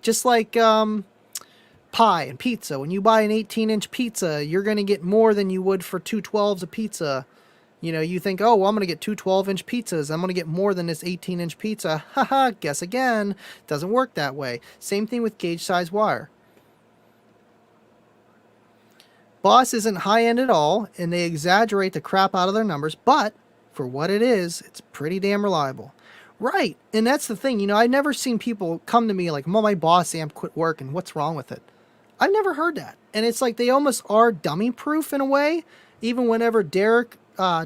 Speaker 1: Just like pie and pizza. When you buy an 18-inch pizza, you're going to get more than you would for 2 12s of pizza. You know, you think, oh, well, I'm going to get 2 12-inch pizzas. I'm going to get more than this 18-inch pizza. Haha, guess again. Doesn't work that way. Same thing with gauge size wire. Boss isn't high-end at all, and they exaggerate the crap out of their numbers, but for what it is, it's pretty damn reliable. Right, and that's the thing. You know, I've never seen people come to me like, well, my Boss amp quit working. What's wrong with it? I've never heard that. And it's like they almost are dummy-proof in a way. Even whenever Derek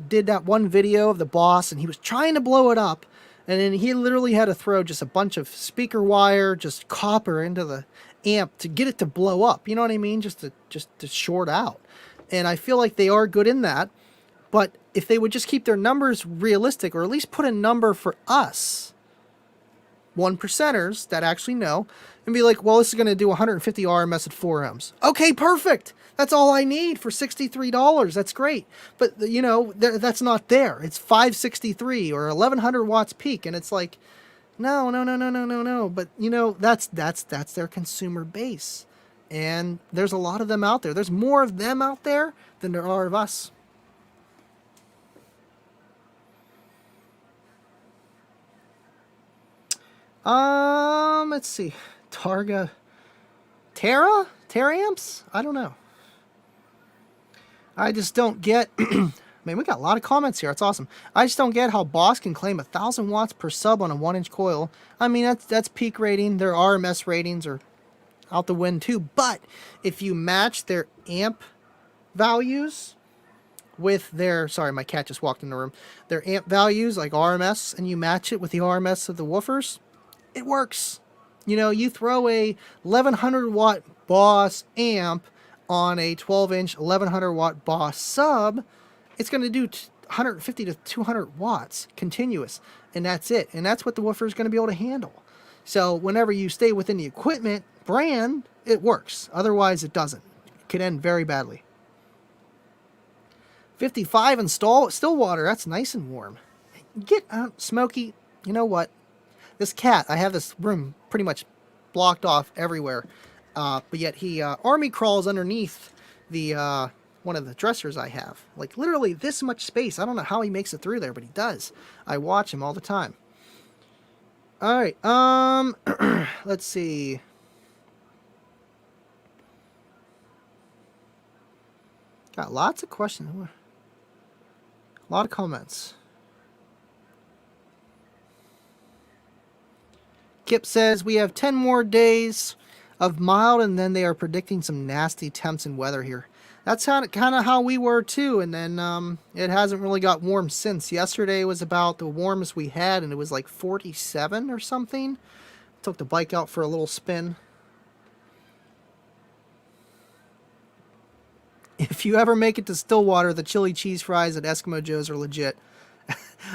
Speaker 1: did that one video of the Boss, and he was trying to blow it up, and then he literally had to throw just a bunch of speaker wire, just copper into the amp to get it to blow up. You know what I mean? Just to short out. And I feel like they are good in that. But if they would just keep their numbers realistic, or at least put a number for us, 1%ers that actually know, and be like, well, this is going to do 150 RMS at 4 ohms. Okay, perfect. That's all I need for $63. That's great. But, you know, that's not there. It's 563 or 1100 watts peak. And it's like, no. But, you know, that's their consumer base. And there's a lot of them out there. There's more of them out there than there are of us. Let's see. Targa. Terra amps? I don't know. I just don't get... Man, we got a lot of comments here. It's awesome. I just don't get how Boss can claim 1,000 watts per sub on a 1-inch coil. I mean, that's peak rating. Their RMS ratings are out the wind too. But if you match their amp values with their... Sorry, my cat just walked in the room. Their amp values, like RMS, and you match it with the RMS of the woofers, it works. You know, you throw a 1100 watt Boss amp on a 12-inch 1100 watt Boss sub, it's going to do 150 to 200 watts continuous, and that's it. And that's what the woofer is going to be able to handle. So whenever you stay within the equipment brand, it works. Otherwise, it doesn't. It could end very badly. 55 in Stillwater. That's nice and warm. Get out, Smokey. You know what? This cat, I have this room pretty much blocked off everywhere. But yet he army crawls underneath the one of the dressers I have. Like literally this much space. I don't know how he makes it through there, but he does. I watch him all the time. All right. Let's see. Got lots of questions. A lot of comments. Kip says we have 10 more days of mild, and then they are predicting some nasty temps and weather here. That's kind of how we were too, and then it hasn't really got warm since. Yesterday was about the warmest we had, and it was like 47 or something. Took the bike out for a little spin. if you ever make it to Stillwater, the chili cheese fries at Eskimo Joe's are legit.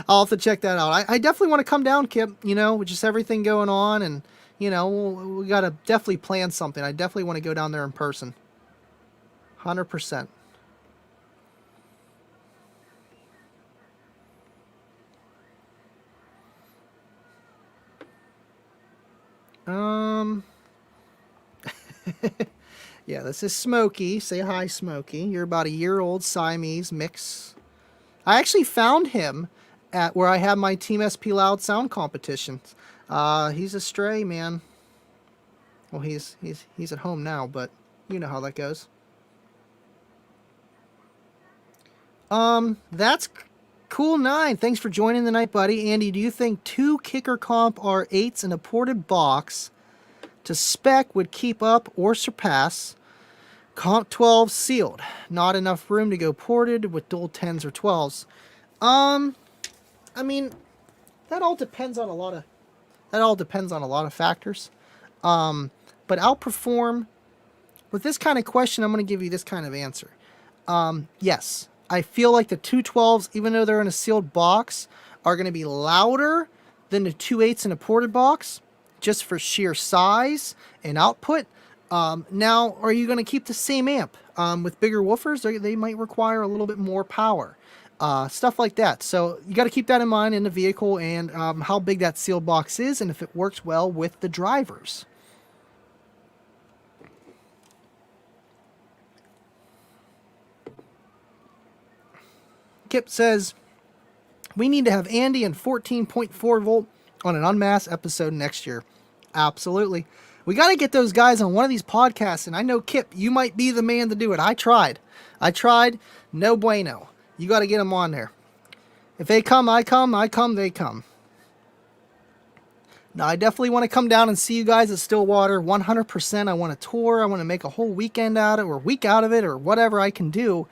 Speaker 1: I'll have to check that out. I definitely want to come down, Kip, with just everything going on, and, we got to definitely plan something. I definitely want to go down there in person. 100%. Yeah, this is Smokey. Say hi, Smokey. You're about a year-old Siamese mix. I actually found him at where I have my Team SP Loud sound competitions. He's a stray, man. Well, he's at home now, but you know how that goes. That's Cool 9. Thanks for joining the night, buddy. Andy, do you think 2 kicker comp R8s in a ported box to Spec would keep up or surpass comp 12 sealed? Not enough room to go ported with dual 10s or 12s. I mean, that all depends on a lot of factors. But outperform with this kind of question, I'm going to give you this kind of answer. Yes, I feel like the 212s, even though they're in a sealed box, are going to be louder than the 2.8s in a ported box, just for sheer size and output. Now, are you going to keep the same amp? With bigger woofers, they might require a little bit more power. Stuff like that. So you got to keep that in mind in the vehicle, and how big that sealed box is, and if it works well with the drivers. Kip says, we need to have Andy and 14.4 volt on an Unmasked episode next year. Absolutely. We got to get those guys on one of these podcasts, and I know, Kip, you might be the man to do it. I tried. No bueno. You got to get them on there. If they come, I come. I come, they come. Now, I definitely want to come down and see you guys at Stillwater. 100%. I want to tour. I want to make a whole weekend out of it, or week out of it, or whatever I can do.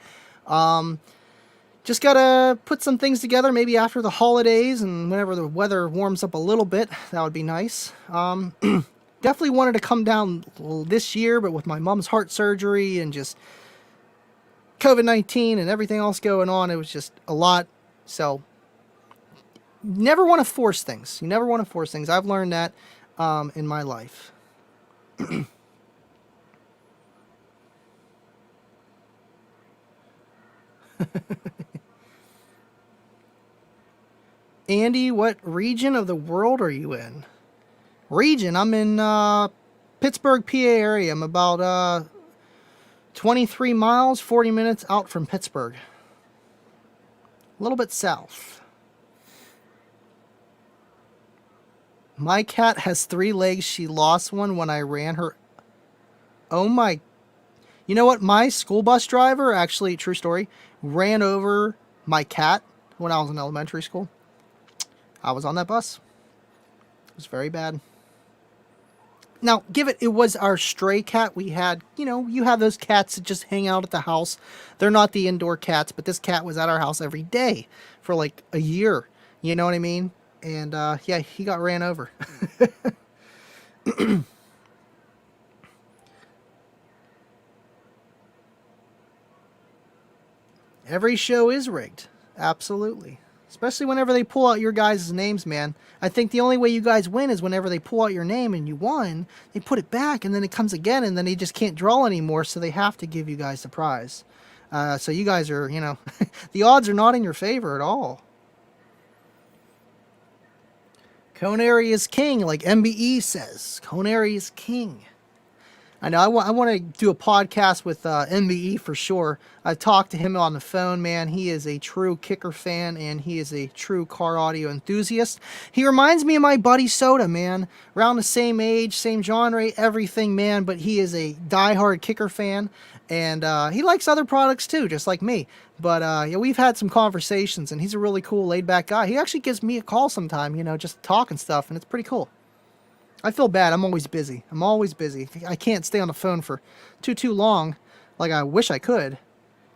Speaker 1: Just got to put some things together, maybe after the holidays and whenever the weather warms up a little bit. That would be nice. Definitely wanted to come down this year, but with my mom's heart surgery and just COVID-19 and everything else going on, it was just a lot. So, never want to force things. You never want to force things. I've learned that in my life. Andy, what region of the world are you in? Region? I'm in Pittsburgh, PA area. I'm about 23 miles, 40 minutes out from Pittsburgh. A little bit south. My cat has 3 legs. She lost one when I ran her. Oh my. You know what? My school bus driver, actually, true story, ran over my cat when I was in elementary school. I was on that bus. It was very bad. Now, it was our stray cat we had. You have those cats that just hang out at the house. They're not the indoor cats, but this cat was at our house every day for like a year. You know what I mean? And, yeah, he got ran over. Every show is rigged. Absolutely. Especially whenever they pull out your guys' names, man. I think the only way you guys win is whenever they pull out your name and you won, they put it back and then it comes again and then they just can't draw anymore, so they have to give you guys the prize. So you guys are, the odds are not in your favor at all. Conary is king, like MBE says. Conary is king. I know. I want to do a podcast with MBE for sure. I've talked to him on the phone, man. He is a true kicker fan, and he is a true car audio enthusiast. He reminds me of my buddy Soda, man. Around the same age, same genre, everything, man. But he is a diehard kicker fan, and he likes other products too, just like me. But yeah, we've had some conversations, and he's a really cool, laid-back guy. He actually gives me a call sometime, just to talk and stuff, and it's pretty cool. I feel bad. I'm always busy. I can't stay on the phone for too long like I wish I could.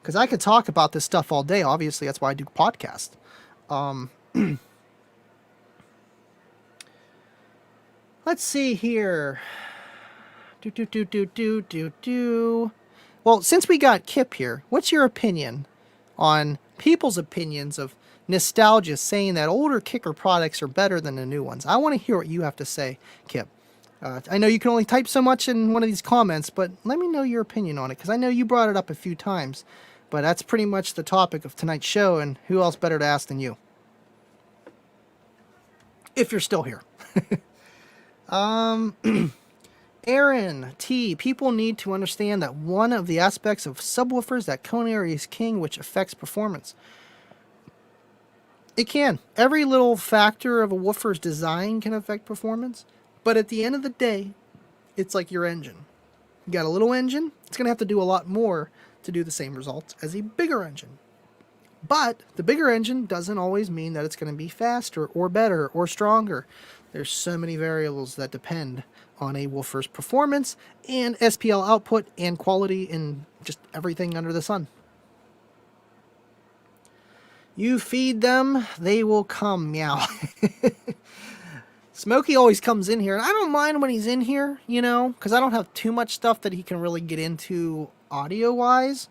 Speaker 1: Because I could talk about this stuff all day. Obviously, that's why I do podcasts. Let's see here. Well, since we got Kip here, what's your opinion on people's opinions of nostalgia saying that older kicker products are better than the new ones? I want to hear what you have to say, Kip. I know you can only type so much in one of these comments, but let me know your opinion on it, because I know you brought it up a few times. But that's pretty much the topic of tonight's show, and who else better to ask than you? If you're still here. Aaron T. People need to understand that one of the aspects of subwoofers that conary is king, which affects performance. It can. Every little factor of a woofer's design can affect performance, but at the end of the day, it's like your engine. You got a little engine, it's going to have to do a lot more to do the same results as a bigger engine. But the bigger engine doesn't always mean that it's going to be faster or better or stronger. There's so many variables that depend on a woofer's performance and SPL output and quality and just everything under the sun. You feed them, they will come. Meow. Smokey always comes in here, and I don't mind when he's in here, you know, because I don't have too much stuff that he can really get into audio-wise.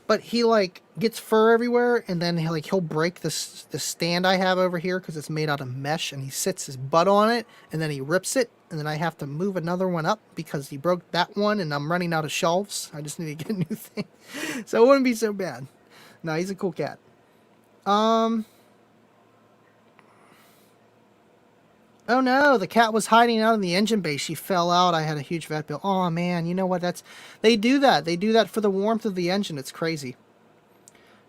Speaker 1: But he, like, gets fur everywhere, and then he'll break the stand I have over here because it's made out of mesh, and he sits his butt on it, and then he rips it, and then I have to move another one up because he broke that one, and I'm running out of shelves. I just need to get a new thing. So it wouldn't be so bad. No, he's a cool cat. Oh no, the cat was hiding out in the engine bay. She fell out. I had a huge vet bill. Oh man, you know what? They do that. They do that for the warmth of the engine. It's crazy.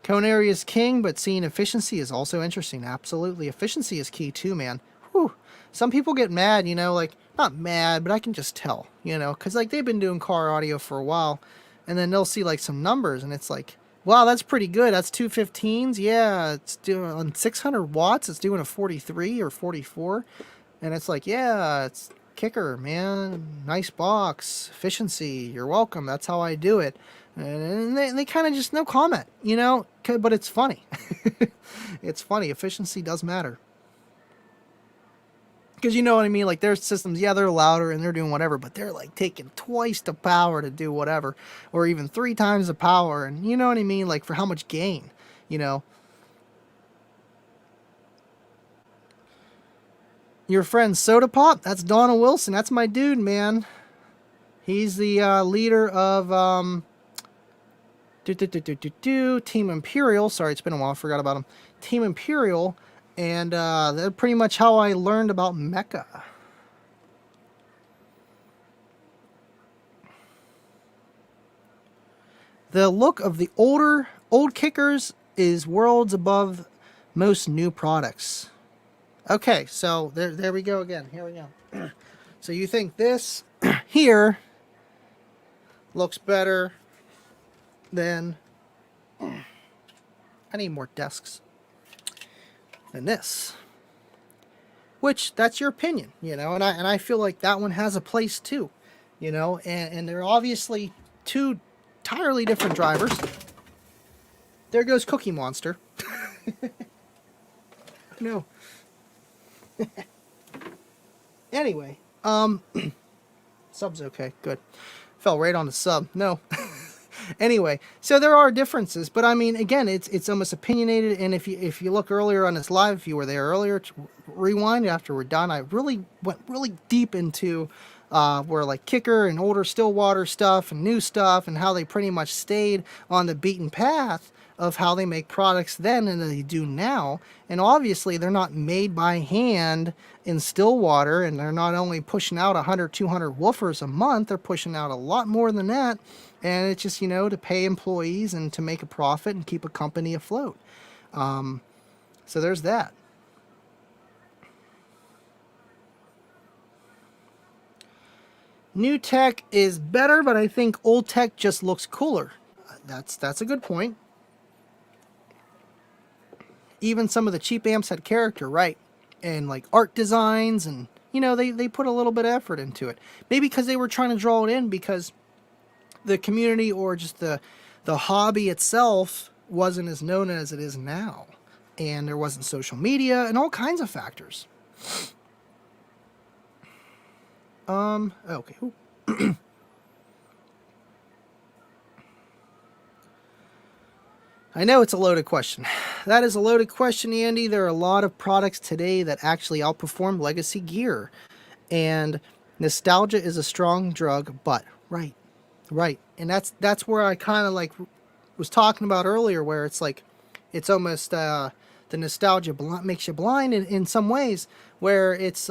Speaker 1: Conary is king, but seeing efficiency is also interesting. Absolutely. Efficiency is key too, man. Whew. Some people get mad, you know, like, not mad, but I can just tell, you know, because like they've been doing car audio for a while, and then they'll see like some numbers, and it's like, wow, that's pretty good. That's 215s. Yeah, it's doing on 600 watts. It's doing a 43 or 44. And it's like, yeah, it's kicker, man. Nice box. Efficiency. You're welcome. That's how I do it. And they kind of just no comment, you know? But it's funny. It's funny. Efficiency does matter. Because you know what I mean? Like, their systems, yeah, they're louder and they're doing whatever, but they're like taking twice the power to do whatever. Or even 3 times the power. And you know what I mean? Like, for how much gain, you know? Your friend Soda Pop? That's Donna Wilson. That's my dude, man. He's the leader of Team Imperial. Sorry, it's been a while. I forgot about him. Team Imperial. And they're pretty much how I learned about Mecha. The look of the old kickers is worlds above most new products. Okay, so there we go again. Here we go. So you think this here looks better than... I need more desks than this. Which, that's your opinion, you know, and I feel like that one has a place too, you know, and they're obviously two entirely different drivers. There goes Cookie Monster. No. Anyway, sub's okay, good. Fell right on the sub. No. Anyway, so there are differences, but I mean, again, it's almost opinionated. And if you look earlier on this live, if you were there earlier, rewind after we're done. I really went really deep into where like kicker and older Stillwater stuff and new stuff and how they pretty much stayed on the beaten path of how they make products then and they do now. And obviously they're not made by hand in Stillwater, and they're not only pushing out 100, 200 woofers a month, they're pushing out a lot more than that. And it's just, you know, to pay employees and to make a profit and keep a company afloat. So there's that. New tech is better, but I think old tech just looks cooler. That's a good point. Even some of the cheap amps had character, right? And like art designs, and you know, they put a little bit of effort into it. Maybe because they were trying to draw it in, because the community or just the hobby itself wasn't as known as it is now. And there wasn't social media and all kinds of factors. Okay. I know it's a loaded question. That is a loaded question, Andy. There are a lot of products today that actually outperform legacy gear. And nostalgia is a strong drug, but right. And that's where I kind of like was talking about earlier, where it's like it's almost the nostalgia makes you blind in some ways, where it's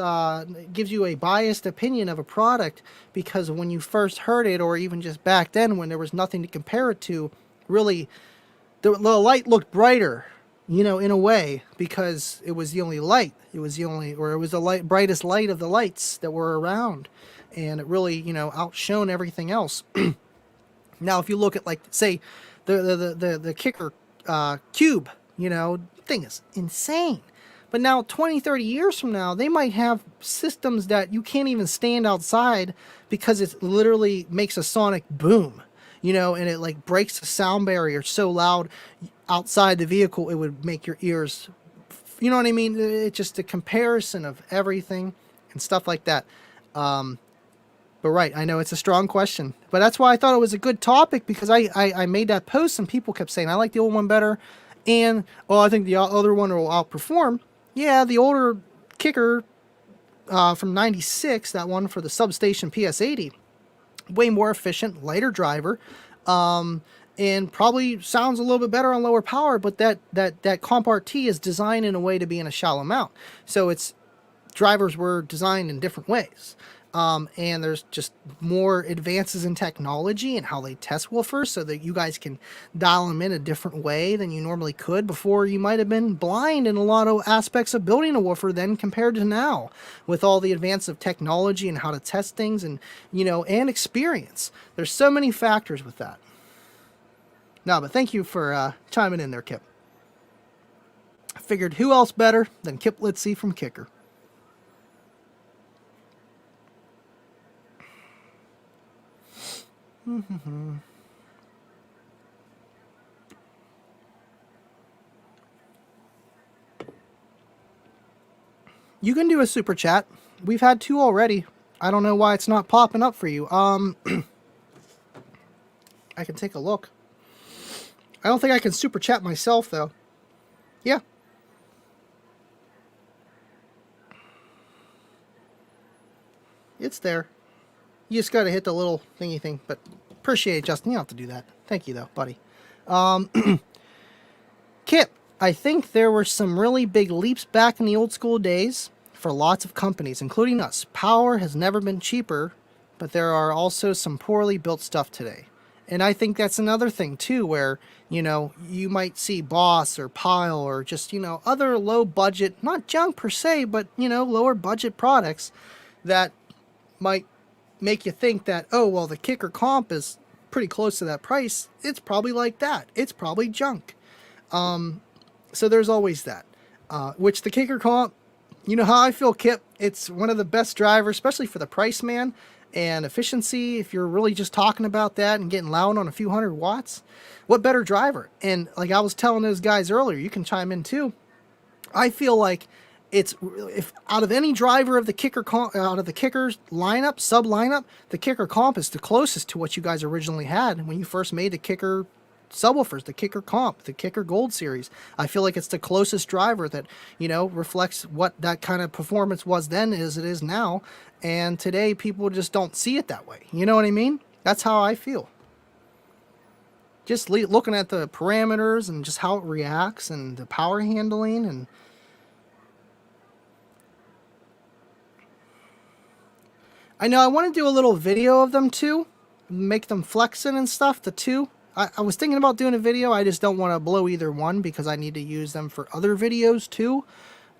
Speaker 1: gives you a biased opinion of a product because when you first heard it, or even just back then when there was nothing to compare it to, really the light looked brighter, in a way, because it was the only light. It was the brightest light of the lights that were around, and it really, outshone everything else. Now, if you look at, like, say, the kicker cube, thing is insane. But now, 20, 30 years from now, they might have systems that you can't even stand outside because it literally makes a sonic boom, and it like breaks the sound barrier so loud outside the vehicle it would make your ears, you know what I mean? It's just a comparison of everything and stuff like that. But right, I know it's a strong question, but that's why I thought it was a good topic, because I made that post and people kept saying, I like the old one better, and, I think the other one will outperform. Yeah, the older kicker from 96, that one for the Substation PS80, way more efficient, lighter driver, and probably sounds a little bit better on lower power, but that Comp RT is designed in a way to be in a shallow mount. So its drivers were designed in different ways. And there's just more advances in technology and how they test woofers, so that you guys can dial them in a different way than you normally could. Before, you might have been blind in a lot of aspects of building a woofer then compared to now, with all the advance of technology and how to test things, and and experience. There's so many factors with that. No, but thank you for chiming in there, Kip. I figured, who else better than Kip Litzy from Kicker? You can do a super chat. We've had 2 already. I don't know why it's not popping up for you. I can take a look. I don't think I can super chat myself, though. Yeah. It's there. You just gotta hit the little thingy thing, but appreciate it, Justin. You don't have to do that. Thank you, though, buddy. Kip, I think there were some really big leaps back in the old school days for lots of companies, including us. Power has never been cheaper, but there are also some poorly built stuff today. And I think that's another thing, too, where, you might see Boss or Pile or just, other low budget, not junk per se, but, lower budget products that might make you think that, oh, well, the Kicker Comp is pretty close to that price. It's probably like that. It's probably junk. So there's always that. Which the Kicker Comp, you know how I feel, Kip. It's one of the best drivers, especially for the price, man. And efficiency, if you're really just talking about that and getting loud on a few hundred watts, what better driver? And like I was telling those guys earlier, you can chime in too. I feel like it's, if out of any driver of the Kicker out of the Kicker's lineup, sub lineup, the Kicker Comp is the closest to what you guys originally had when you first made the Kicker subwoofers, the Kicker Comp, the Kicker Gold Series. I feel like it's the closest driver that, reflects what that kind of performance was then as it is now. And today people just don't see it that way. You know what I mean? That's how I feel. Just looking at the parameters and just how it reacts and the power handling, and I know I want to do a little video of them too, make them flexing and stuff, the two. I was thinking about doing a video. I just don't want to blow either one because I need to use them for other videos too.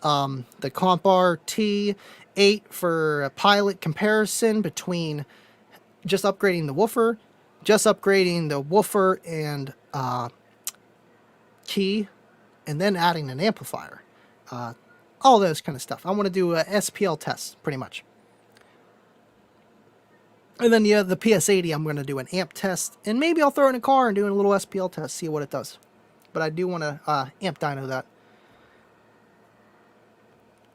Speaker 1: The Comp RT8 for a pilot comparison between just upgrading the woofer, and key, and then adding an amplifier. All those kind of stuff. I want to do a SPL test pretty much. And then the PS80, I'm going to do an amp test. And maybe I'll throw it in a car and do a little SPL test, see what it does. But I do want to amp dyno that.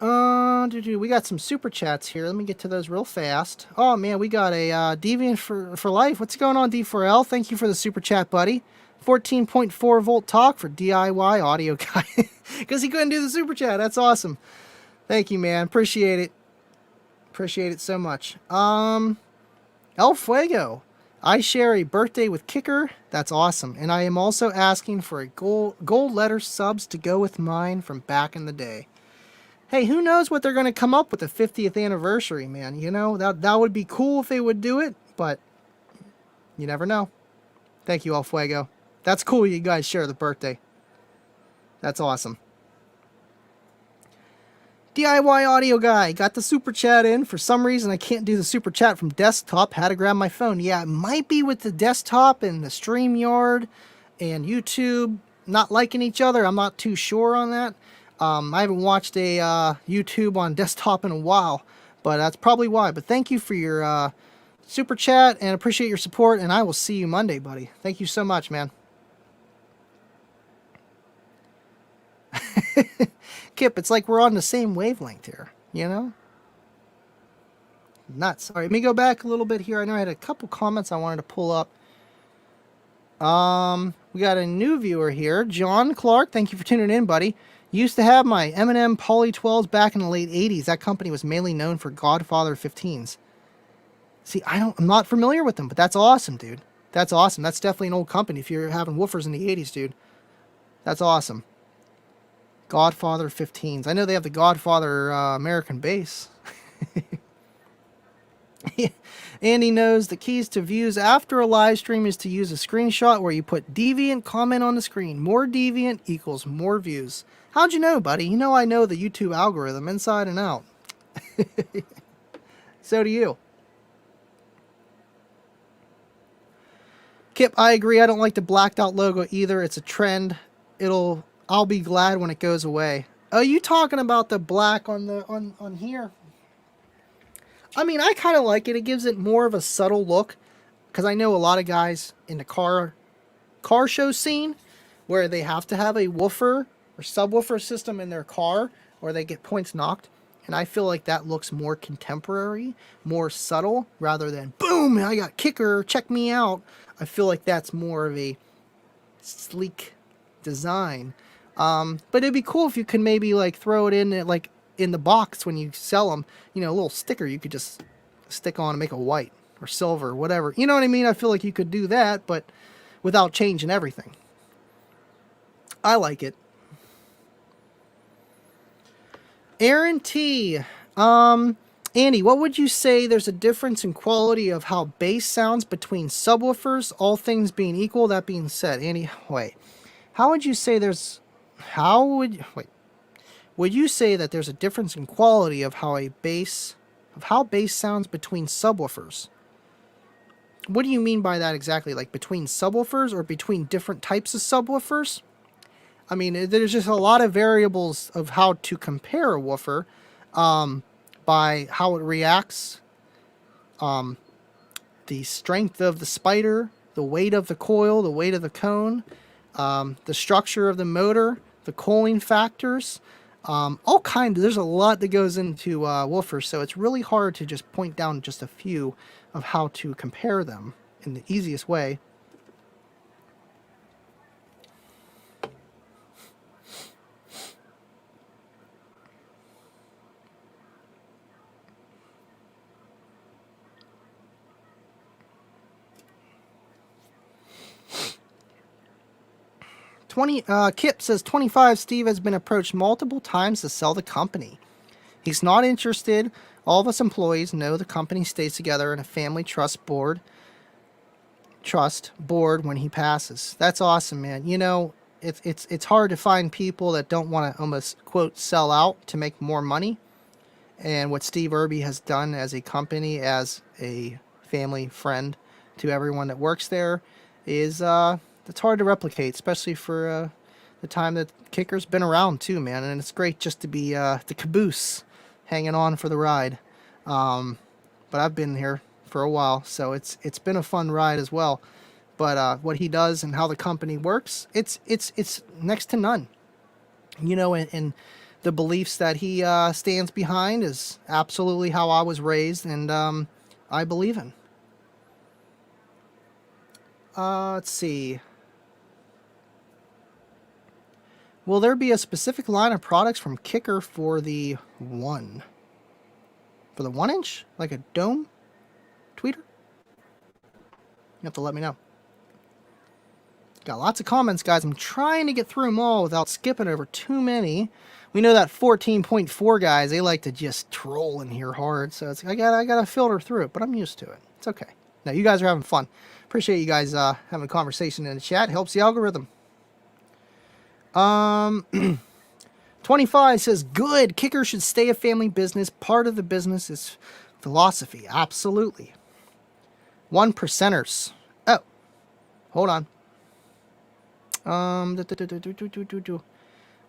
Speaker 1: We got some super chats here. Let me get to those real fast. Oh man, we got a Deviant for life. What's going on, D4L? Thank you for the super chat, buddy. 14.4 volt talk for DIY audio guy because he couldn't do the super chat. That's awesome. Thank you, man. Appreciate it. Appreciate it so much. El Fuego. I share a birthday with Kicker. That's awesome. And I am also asking for a gold letter subs to go with mine from back in the day. Hey, who knows what they're going to come up with the 50th anniversary, man. You know, that would be cool if they would do it, but you never know. Thank you, El Fuego. That's cool you guys share the birthday. That's awesome. DIY audio guy got the super chat in. For some reason, I can't do the super chat from desktop. Had to grab my phone. Yeah, it might be with the desktop and the StreamYard and YouTube not liking each other. I'm not too sure on that. I haven't watched a YouTube on desktop in a while, but that's probably why. But thank you for your super chat and appreciate your support, and I will see you Monday, buddy. Thank you so much, man. Kip, it's like we're on the same wavelength here, you know? Nuts. All right, let me go back a little bit here. I know I had a couple comments I wanted to pull up. We got a new viewer here, John Clark. Thank you for tuning in, buddy. Used to have my M&M Poly 12s back in the late 80s. That company was mainly known for Godfather 15s. See, I'm not familiar with them, but that's awesome, dude. That's awesome. That's definitely an old company if you're having woofers in the 80s, dude. That's awesome. Godfather 15s. I know they have the Godfather American bass. Andy knows the keys to views after a live stream is to use a screenshot where you put deviant comment on the screen. More deviant equals more views. How'd you know, buddy? You know I know the YouTube algorithm inside and out. So do you. Kip, I agree. I don't like the blacked out logo either. It's a trend. I'll be glad when it goes away. Oh, you talking about the black on here? I mean, I kind of like it. It gives it more of a subtle look. Because I know a lot of guys in the car show scene where they have to have a woofer or subwoofer system in their car or they get points knocked. And I feel like that looks more contemporary, more subtle, rather than, boom, I got Kicker, check me out. I feel like that's more of a sleek design. But it'd be cool if you could maybe like throw it in like in the box when you sell them, you know, a little sticker you could just stick on and make it white or silver, whatever. You know what I mean? I feel like you could do that, but without changing everything. I like it. Aaron T. Andy, what would you say there's a difference in quality of how bass sounds between subwoofers, all things being equal? That being said, Andy, wait. Would you say that there's a difference in quality of how bass sounds between subwoofers? What do you mean by that exactly? Like between subwoofers or between different types of subwoofers? I mean, there's just a lot of variables of how to compare a woofer by how it reacts, the strength of the spider, the weight of the coil, the weight of the cone, the structure of the motor, the cooling factors, all kinds. There's a lot that goes into woofers, so it's really hard to just point down just a few of how to compare them in the easiest way. Kip says 25. Steve has been approached multiple times to sell the company. He's not interested. All of us employees know the company stays together in a family trust board when he passes. That's awesome, man. You know, it's hard to find people that don't want to almost quote sell out to make more money. And what Steve Irby has done as a company, as a family friend to everyone that works there, is it's hard to replicate, especially for the time that Kicker's been around too, man. And it's great just to be the caboose hanging on for the ride. But I've been here for a while, so it's been a fun ride as well. But what he does and how the company works, it's next to none. You know, and the beliefs that he stands behind is absolutely how I was raised, and I believe in. Let's see. Will there be a specific line of products from Kicker for the 1? For the 1-inch? Like a dome tweeter? You have to let me know. Got lots of comments, guys. I'm trying to get through them all without skipping over too many. We know that 14.4 guys, they like to just troll in here hard, so I gotta filter through it, but I'm used to it. It's okay. Now, you guys are having fun. Appreciate you guys having a conversation in the chat. Helps the algorithm. 25 says, good. Kicker should stay a family business. Part of the business is philosophy. Absolutely. 1%ers. Oh, hold on.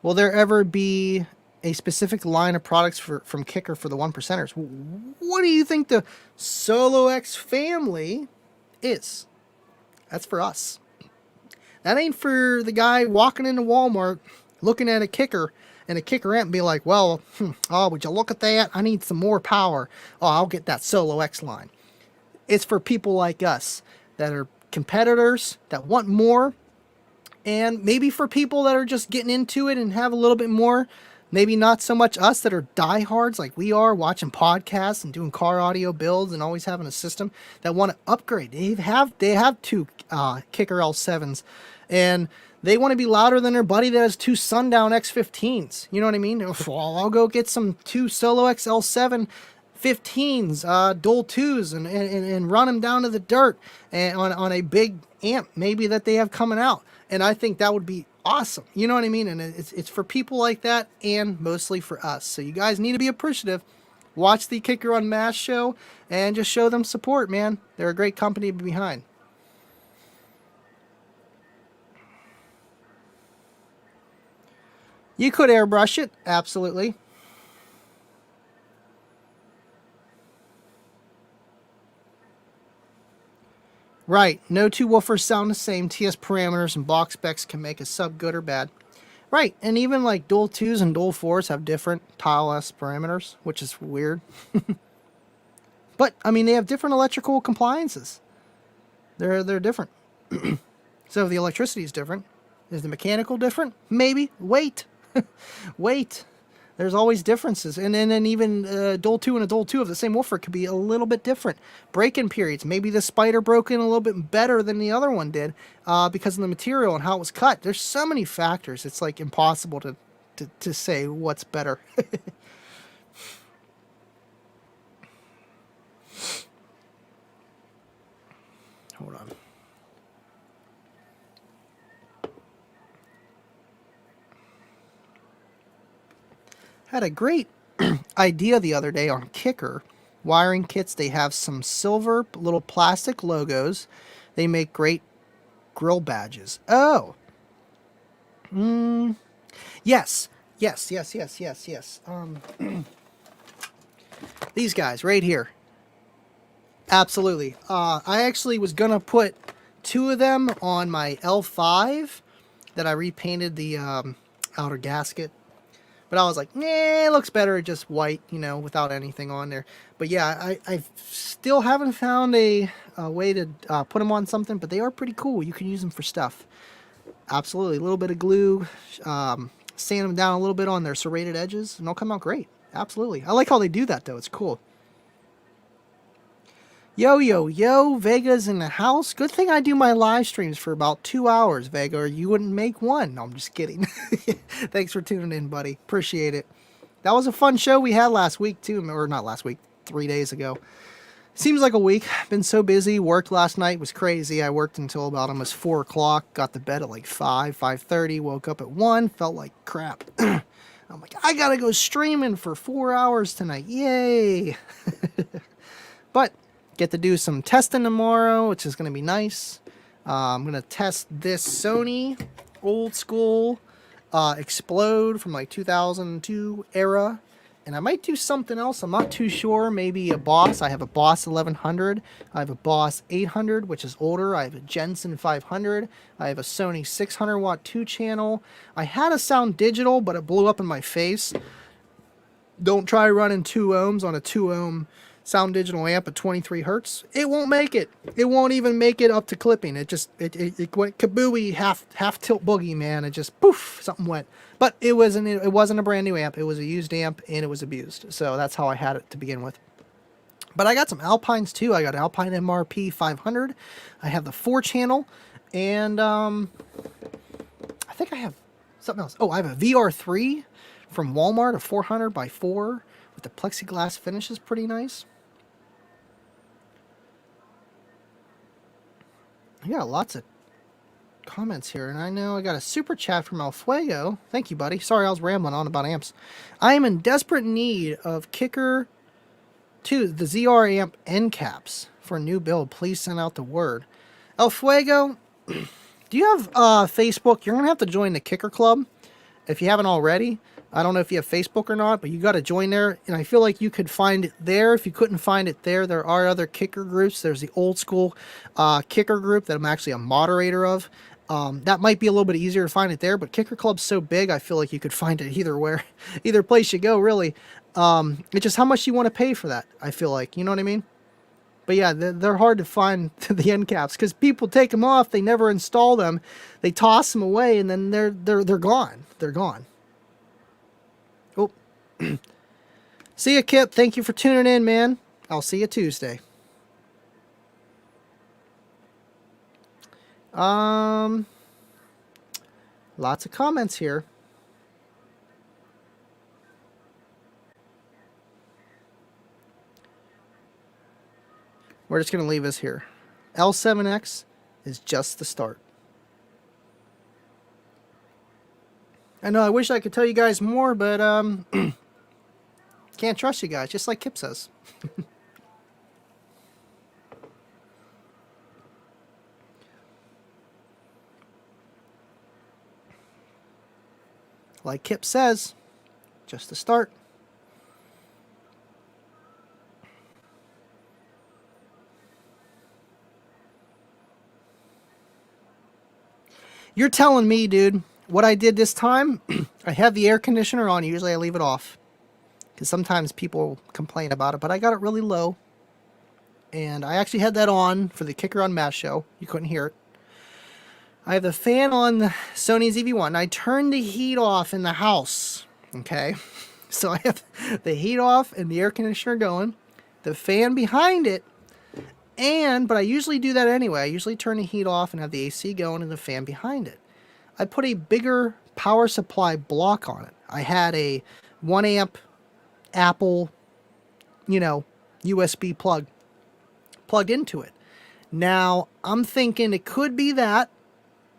Speaker 1: Will there ever be a specific line of products from Kicker for the 1%ers? What do you think the Solo X family is? That's for us. That ain't for the guy walking into Walmart looking at a Kicker and a Kicker amp and be like, well, oh, would you look at that? I need some more power. Oh, I'll get that Solo X line. It's for people like us that are competitors, that want more, and maybe for people that are just getting into it and have a little bit more. Maybe not so much us that are diehards like we are, watching podcasts and doing car audio builds and always having a system, that want to upgrade. They have 2 Kicker L7s, and they want to be louder than their buddy that has 2 Sundown X15s. You know what I mean? Well, I'll go get some 2 Solo X L7 15s, dual 2s, and run them down to the dirt and on a big amp maybe that they have coming out. And I think that would be awesome. You know what I mean? And it's for people like that, and mostly for us. So you guys need to be appreciative. Watch the Kicker Unmasked show and just show them support, man. They're a great company to be behind. You could airbrush it, absolutely. Right, no 2 woofers sound the same. TS parameters and box specs can make a sub good or bad. Right, and even like dual 2s and dual 4s have different tile S parameters, which is weird. But, I mean, they have different electrical compliances. They're different. So if the electricity is different, is the mechanical different? Maybe. Wait. Wait. There's always differences. And then even dual 2 and a dual 2 of the same woofer could be a little bit different. Break-in periods. Maybe the Spider broke in a little bit better than the other one did because of the material and how it was cut. There's so many factors. It's like impossible to say what's better. Hold on. Had a great idea the other day on Kicker. Wiring kits, they have some silver little plastic logos. They make great grill badges. Oh. Yes. These guys right here. Absolutely. I actually was going to put 2 of them on my L5 that I repainted the outer gasket. But I was like, nah, it looks better just white, without anything on there. But yeah, I still haven't found a way to put them on something, but they are pretty cool. You can use them for stuff. Absolutely. A little bit of glue, sand them down a little bit on their serrated edges, and they'll come out great. Absolutely. I like how they do that, though. It's cool. Yo, Vega's in the house. Good thing I do my live streams for about 2 hours, Vega, or you wouldn't make one. No, I'm just kidding. Thanks for tuning in, buddy. Appreciate it. That was a fun show we had last week, too. Or not last week, 3 days ago. Seems like a week. Been so busy. Worked last night. Was crazy. I worked until about almost 4 o'clock. Got to bed at like 5:30. Woke up at 1. Felt like crap. I'm like, I gotta go streaming for 4 hours tonight. Yay. But get to do some testing tomorrow, which is going to be nice. I'm going to test this Sony old school Explode from like 2002 era. And I might do something else. I'm not too sure. Maybe a Boss. I have a Boss 1100. I have a Boss 800, which is older. I have a Jensen 500. I have a Sony 600 watt 2-channel. I had a Sound Digital, but it blew up in my face. Don't try running 2 ohms on a 2 ohm Sound Digital amp at 23 hertz. It won't make it. It won't even make it up to clipping. It went kabooey, half tilt boogie, man. It just poof, something went. But it wasn't a brand new amp. It was a used amp and it was abused. So that's how I had it to begin with. But I got some Alpines too. I got Alpine MRP 500. I have the 4-channel, and I think I have something else. Oh, I have a VR3 from Walmart, a 400 by 4 with the plexiglass finish. Is pretty nice. I got lots of comments here, and I know I got a super chat from El Fuego. Thank you, buddy. Sorry I was rambling on about amps. I am in desperate need of Kicker 2, the ZR amp end caps for a new build. Please send out the word. El Fuego, do you have Facebook? You're going to have to join the Kicker Club if you haven't already. I don't know if you have Facebook or not, but you got to join there. And I feel like you could find it there. If you couldn't find it there, there are other Kicker groups. There's the old school Kicker group that I'm actually a moderator of. That might be a little bit easier to find it there, but Kicker Club's so big, I feel like you could find it either place you go, really. It's just how much you want to pay for that, I feel like. You know what I mean? But yeah, they're hard to find, the end caps, because people take them off, they never install them, they toss them away, and then they're gone. They're gone. Oh. See ya, Kip. Thank you for tuning in, man. I'll see you Tuesday. Lots of comments here. We're just going to leave this here. L7X is just the start. I know I wish I could tell you guys more, but can't trust you guys, just like Kip says. Like Kip says, just the start. You're telling me, dude, what I did this time, I have the air conditioner on. Usually I leave it off, because sometimes people complain about it, but I got it really low. And I actually had that on for the Kicker on Mass show. You couldn't hear it. I have the fan on the Sony ZV-1. I turned the heat off in the house. Okay? So I have the heat off and the air conditioner going. The fan behind it. But I usually do that anyway. I usually turn the heat off and have the AC going and the fan behind it. I put a bigger power supply block on it. I had a 1 amp Apple, USB plug plugged into it. Now, I'm thinking it could be that,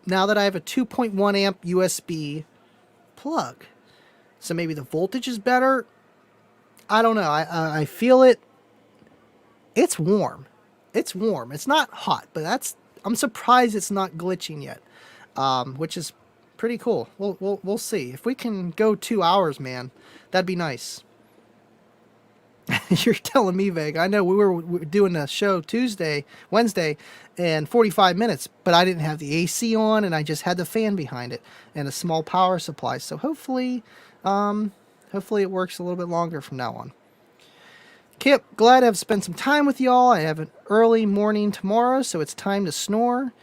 Speaker 1: now that I have a 2.1 amp USB plug. So maybe the voltage is better. I don't know. I feel it. It's warm. It's warm. It's not hot, but I'm surprised it's not glitching yet, which is pretty cool. We'll see. If we can go 2 hours, man, that'd be nice. You're telling me, Veg. I know we were doing a show Wednesday, and 45 minutes, but I didn't have the AC on, and I just had the fan behind it and a small power supply. So hopefully it works a little bit longer from now on. Kip, glad I've spent some time with y'all. I have an early morning tomorrow, so it's time to snore.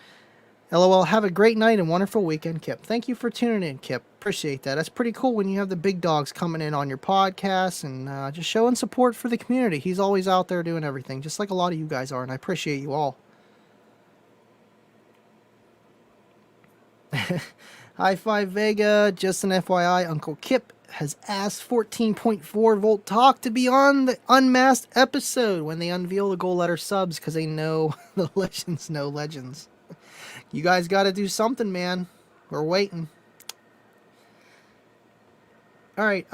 Speaker 1: LOL, have a great night and wonderful weekend, Kip. Thank you for tuning in, Kip. Appreciate that. That's pretty cool when you have the big dogs coming in on your podcast and just showing support for the community. He's always out there doing everything, just like a lot of you guys are, and I appreciate you all. High Five Vega, just an FYI, Uncle Kip has asked 14.4 Volt Talk to be on the Unmasked episode when they unveil the gold letter subs, because they know the legends know legends. You guys got to do something, man. We're waiting. All right.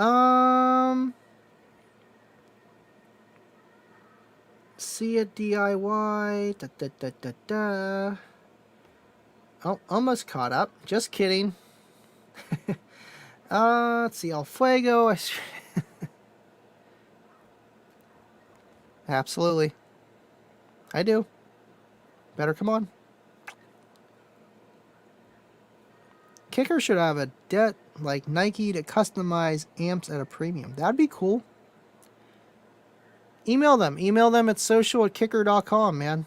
Speaker 1: See it DIY. Da, da, da, da, da. Oh, almost caught up. Just kidding. Let's see. El Fuego. Absolutely. I do. Better come on. Kicker should have a debt like Nike to customize amps at a premium. That'd be cool. Email them. Email them at social@kicker.com, man.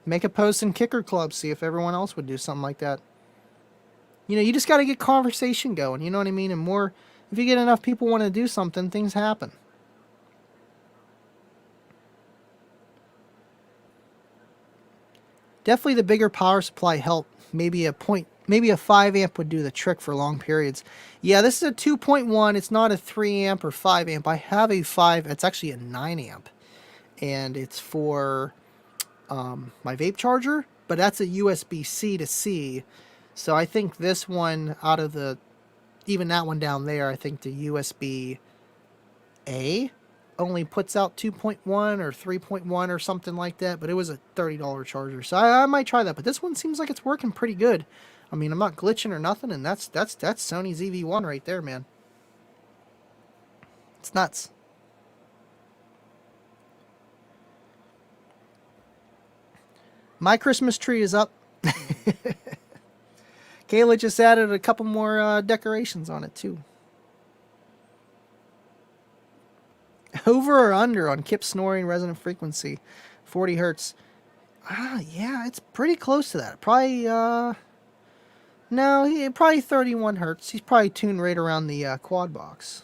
Speaker 1: Make a post in Kicker Club. See if everyone else would do something like that. You know, you just got to get conversation going. You know what I mean? And more, if you get enough people want to do something, things happen. Definitely the bigger power supply help. Maybe a 5 amp would do the trick for long periods. Yeah, this is a 2.1. It's not a 3 amp or 5 amp. I have a 5. It's actually a 9 amp. And it's for my vape charger. But that's a USB-C to C. So I think this one out of the... Even that one down there, I think the USB-A only puts out 2.1 or 3.1 or something like that, but it was a $30 charger, so I might try that. But this one seems like it's working pretty good. I mean, I'm not glitching or nothing, and that's Sony's EV1 right there, man. It's nuts. My Christmas tree is up. Kayla just added a couple more decorations on it too. Over or under on Kip snoring resonant frequency, 40 hertz. Yeah, it's pretty close to that. Probably, no, probably 31 hertz. He's probably tuned right around the quad box.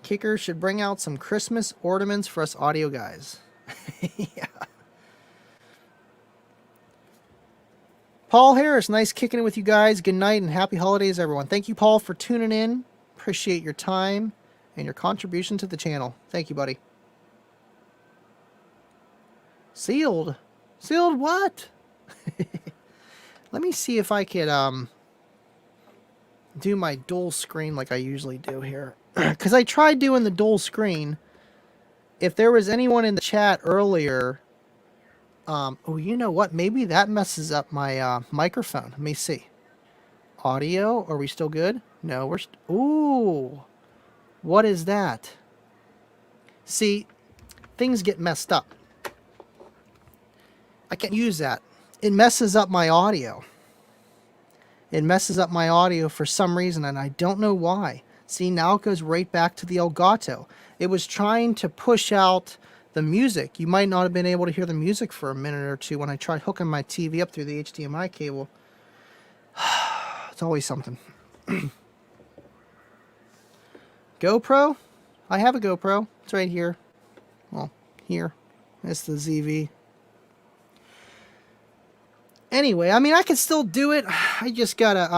Speaker 1: Kicker should bring out some Christmas ornaments for us audio guys. Yeah. Paul Harris, nice kicking it with you guys. Good night and happy holidays, everyone. Thank you, Paul, for tuning in. Appreciate your time and your contribution to the channel. Thank you, buddy. Sealed? Sealed what? Let me see if I could do my dual screen like I usually do here. Because I tried doing the dual screen. If there was anyone in the chat earlier... oh, you know what? Maybe that messes up my microphone. Let me see. Audio? Are we still good? No, we're... Ooh. What is that? See, things get messed up. I can't use that. It messes up my audio. It messes up my audio for some reason, and I don't know why. See, now it goes right back to the Elgato. It was trying to push out... the music. You might not have been able to hear the music for a minute or two when I tried hooking my TV up through the HDMI cable. It's always something. GoPro? I have a GoPro. It's right here. Well, here. That's the ZV. Anyway, I mean, I can still do it. I just gotta,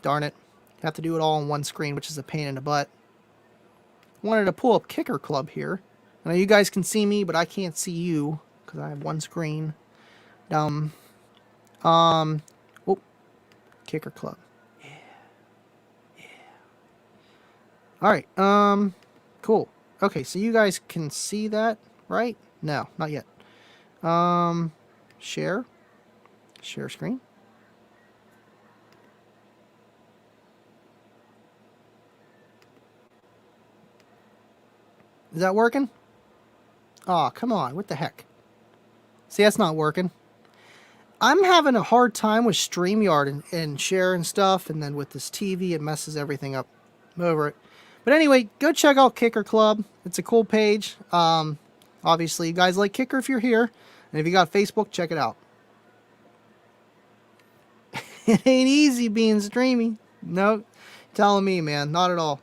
Speaker 1: darn it. Have to do it all on one screen, which is a pain in the butt. Wanted to pull up Kicker Club here. I know you guys can see me, but I can't see you because I have one screen. Oh, Kicker Club. Yeah. Yeah. All right. Cool. Okay, so you guys can see that, right? No, not yet. Share. Share screen. Is that working? Aw, oh, come on. What the heck? See, that's not working. I'm having a hard time with StreamYard and share and stuff, and then with this TV, it messes everything up over it. But anyway, go check out Kicker Club. It's a cool page. Obviously, you guys like Kicker if you're here. And if you got Facebook, check it out. It ain't easy being streaming. No, telling me, man. Not at all.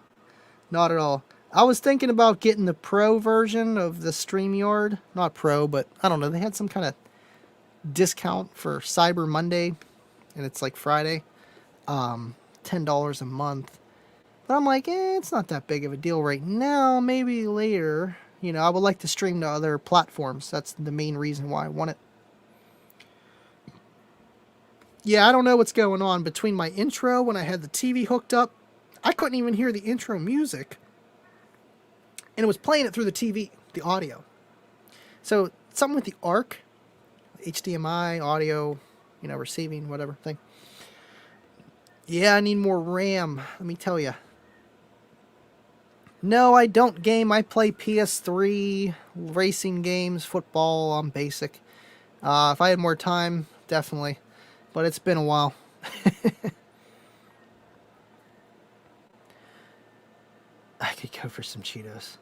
Speaker 1: Not at all. I was thinking about getting the Pro version of the StreamYard. Not Pro, but I don't know. They had some kind of discount for Cyber Monday, and it's like Friday. $10 a month. But I'm like, it's not that big of a deal right now. Maybe later. You know, I would like to stream to other platforms. That's the main reason why I want it. Yeah, I don't know what's going on between my intro when I had the TV hooked up. I couldn't even hear the intro music. And it was playing it through the TV, the audio. So, something with the ARC, HDMI, audio, you know, receiving, whatever thing. Yeah, I need more RAM, let me tell you. No, I don't game. I play PS3, racing games, football on basic. If I had more time, definitely. But it's been a while. I could go for some Cheetos.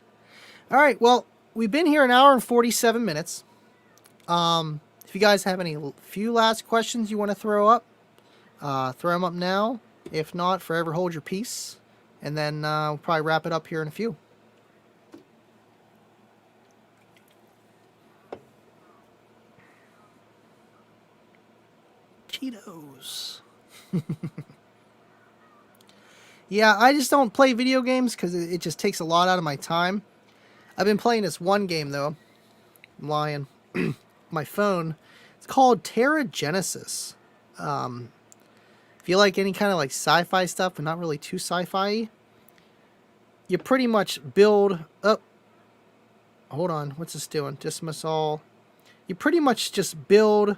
Speaker 1: All right, well, we've been here an hour and 47 minutes. If you guys have any few last questions you want to throw up, throw them up now. If not, forever hold your peace. And then we'll probably wrap it up here in a few. Cheetos. Yeah, I just don't play video games because it just takes a lot out of my time. I've been playing this one game, though. I'm lying. My phone. It's called Terra Genesis. If you like any kind of like sci-fi stuff, but not really too sci-fi, you pretty much build up. Hold on, what's this doing? Dismiss all. You pretty much just build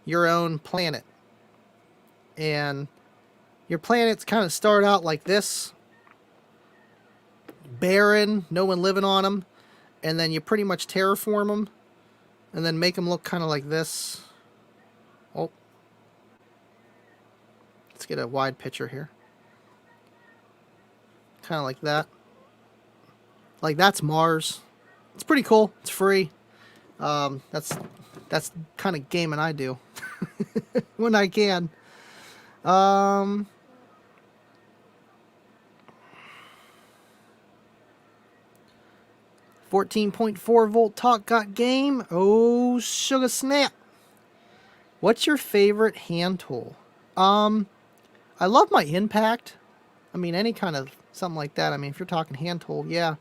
Speaker 1: your own planet, and your planets kind of start out like this, barren, no one living on them, and then you pretty much terraform them, and then make them look kind of like this. Oh, let's get a wide picture here. Kind of like that. Like that's Mars. It's pretty cool. It's free. That's kind of gaming I do when I can. 14.4 volt talk got game. Oh, sugar snap. What's your favorite hand tool? I love my impact. I mean, any kind of something like that. I mean, if you're talking hand tool, yeah.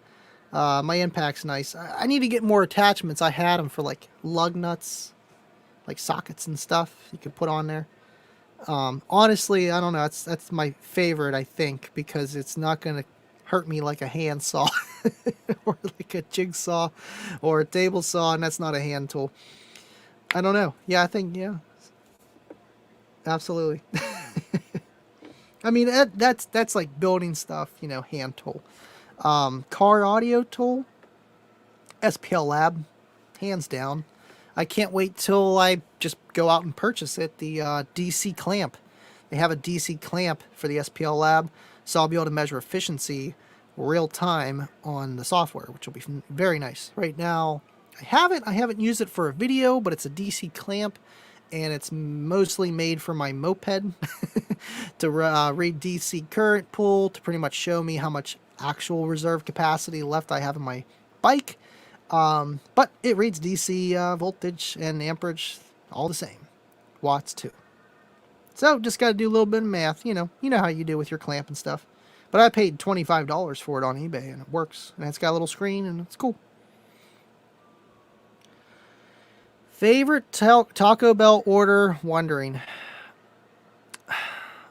Speaker 1: My impact's nice. I need to get more attachments. I had them for like lug nuts, like sockets and stuff you could put on there. Honestly, I don't know. That's my favorite, I think, because it's not going to hurt me like a handsaw or like a jigsaw or a table saw, and that's not a hand tool. I don't know. Yeah, I think, yeah. Absolutely. I mean, that's like building stuff, you know, hand tool. Car audio tool, SPL Lab, hands down. I can't wait till I just go out and purchase it, the DC clamp. They have a DC clamp for the SPL Lab, so I'll be able to measure efficiency real time on the software, which will be very nice. Right now, I haven't used it for a video, but it's a DC clamp, and it's mostly made for my moped to read DC current pull, to pretty much show me how much actual reserve capacity left I have in my bike. But it reads DC voltage and amperage all the same. Watts too. So just got to do a little bit of math. You know how you do with your clamp and stuff. But I paid $25 for it on eBay, and it works. And it's got a little screen, and it's cool. Favorite Taco Bell order? Wondering.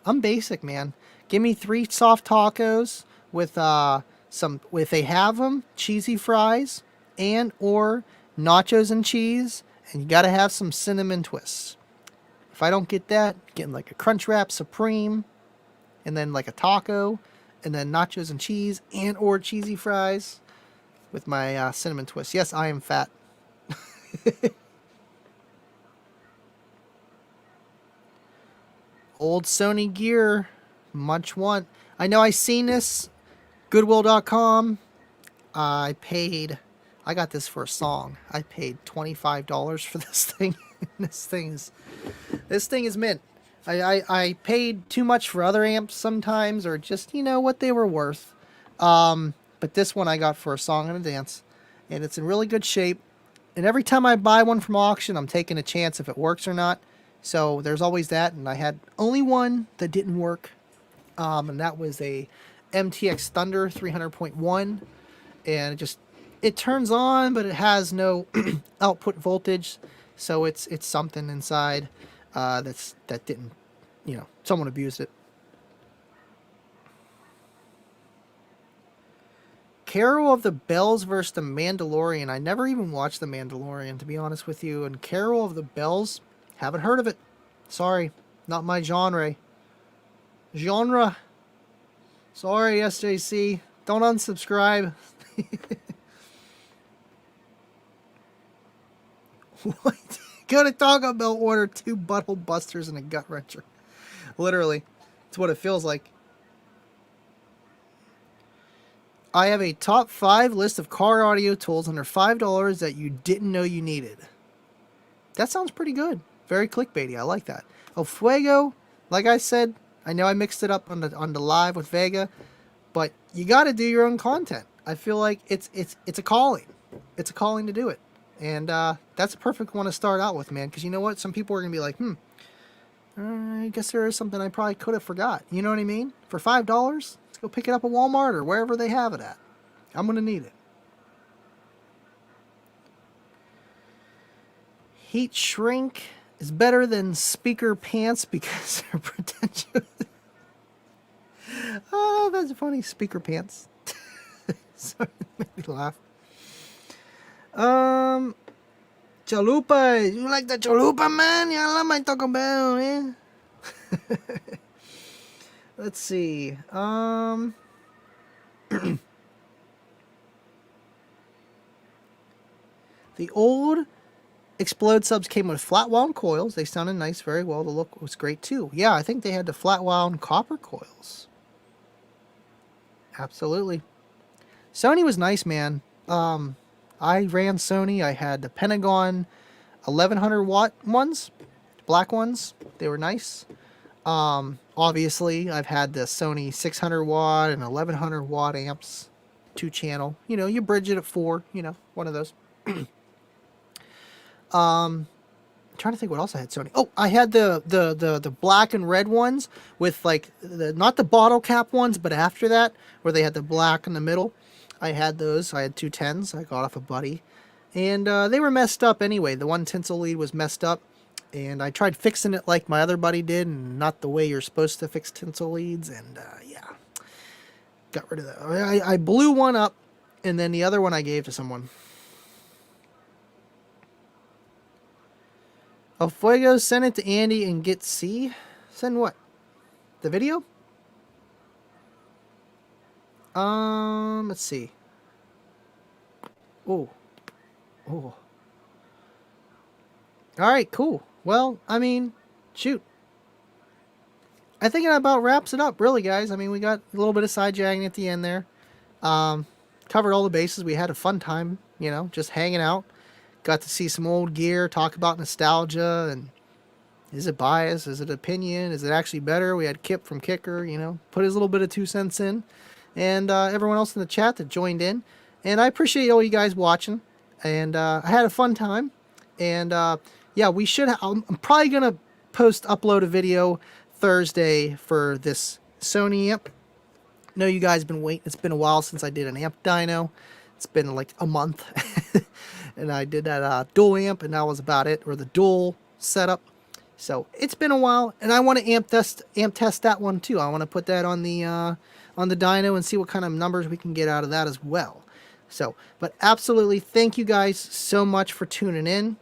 Speaker 1: I'm basic, man. Give me 3 soft tacos with some, if they have them, cheesy fries and or nachos and cheese, and you gotta have some cinnamon twists. If I don't get that, getting like a Crunchwrap Supreme, and then like a taco, and then nachos and cheese and or cheesy fries with my cinnamon twist. Yes, I am fat. Old Sony gear, much want. I know I seen this, Goodwill.com. I got this for a song. I paid $25 for this thing. This thing is mint. I paid too much for other amps sometimes, or just, what they were worth. But this one I got for a song and a dance, and it's in really good shape. And every time I buy one from auction, I'm taking a chance if it works or not. So there's always that, and I had only one that didn't work, and that was a MTX Thunder 300.1, and it turns on, but it has no output voltage, so it's something inside that didn't, someone abused it. Carol of the Bells versus the Mandalorian. I never even watched the Mandalorian, to be honest with you, and Carol of the Bells, haven't heard of it. Sorry, not my genre. Sorry, SJC. Don't unsubscribe. What? Go to Taco Bell, order 2 butthole busters and a gut wrencher. Literally. It's what it feels like. I have a top 5 list of car audio tools under $5 that you didn't know you needed. That sounds pretty good. Very clickbaity. I like that. El Fuego, like I said, I know I mixed it up on the live with Vega, but you got to do your own content. I feel like it's a calling. It's a calling to do it. And that's a perfect one to start out with, man. Because you know what? Some people are going to be like, I guess there is something I probably could have forgot. You know what I mean? For $5, let's go pick it up at Walmart or wherever they have it at. I'm going to need it. Heat shrink is better than speaker pants because they're pretentious. Oh, that's funny. Speaker pants. Sorry, it made me laugh. Chalupa. You like the chalupa, man? Yeah, I love my Taco Bell, man. Let's see. The old Explode subs came with flat wound coils. They sounded nice, very well. The look was great too. Yeah, I think they had the flat wound copper coils. Absolutely. Sony was nice, man. I ran Sony. I had the Pentagon 1100 watt ones, black ones. They were nice. Obviously, I've had the Sony 600 watt and 1100 watt amps, 2 channel. You know, you bridge it at 4. You know, one of those. I'm trying to think what else I had Sony. Oh, I had the black and red ones with like not the bottle cap ones, but after that where they had the black in the middle. I had those. I had 2 10s. I got off a buddy, and they were messed up anyway. The one tinsel lead was messed up, and I tried fixing it like my other buddy did, and not the way you're supposed to fix tinsel leads. And yeah, got rid of that. I blew one up, and then the other one I gave to someone. El Fuego, send it to Andy and get C. Send what? The video? Let's see. Oh. All right, cool. Well, I mean, shoot. I think it about wraps it up, really, guys. I mean, we got a little bit of side jagging at the end there. Covered all the bases. We had a fun time, you know, just hanging out. Got to see some old gear, talk about nostalgia, and is it bias? Is it opinion? Is it actually better? We had Kip from Kicker, you know, put his little bit of 2 cents in. And everyone else in the chat that joined in. And I appreciate all you guys watching. And I had a fun time. And yeah, we should. I'm probably gonna upload a video Thursday for this Sony amp. I know you guys been waiting. It's been a while since I did an amp dyno. It's been like a month, and I did that dual amp, and that was about it, or the dual setup. So it's been a while, and I want to amp test that one too. I want to put that on the dyno and see what kind of numbers we can get out of that as well. So, but absolutely, thank you guys so much for tuning in,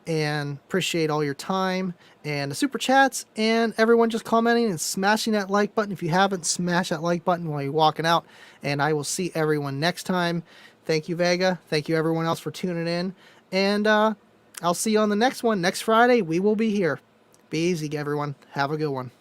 Speaker 1: and appreciate all your time and the super chats and everyone just commenting and smashing that like button. If you haven't, smash that like button while you're walking out, and I will see everyone next time. Thank you, Vega. Thank you, everyone else, for tuning in, and I'll see you on the next one. Next Friday, we will be here. Be easy, everyone. Have a good one.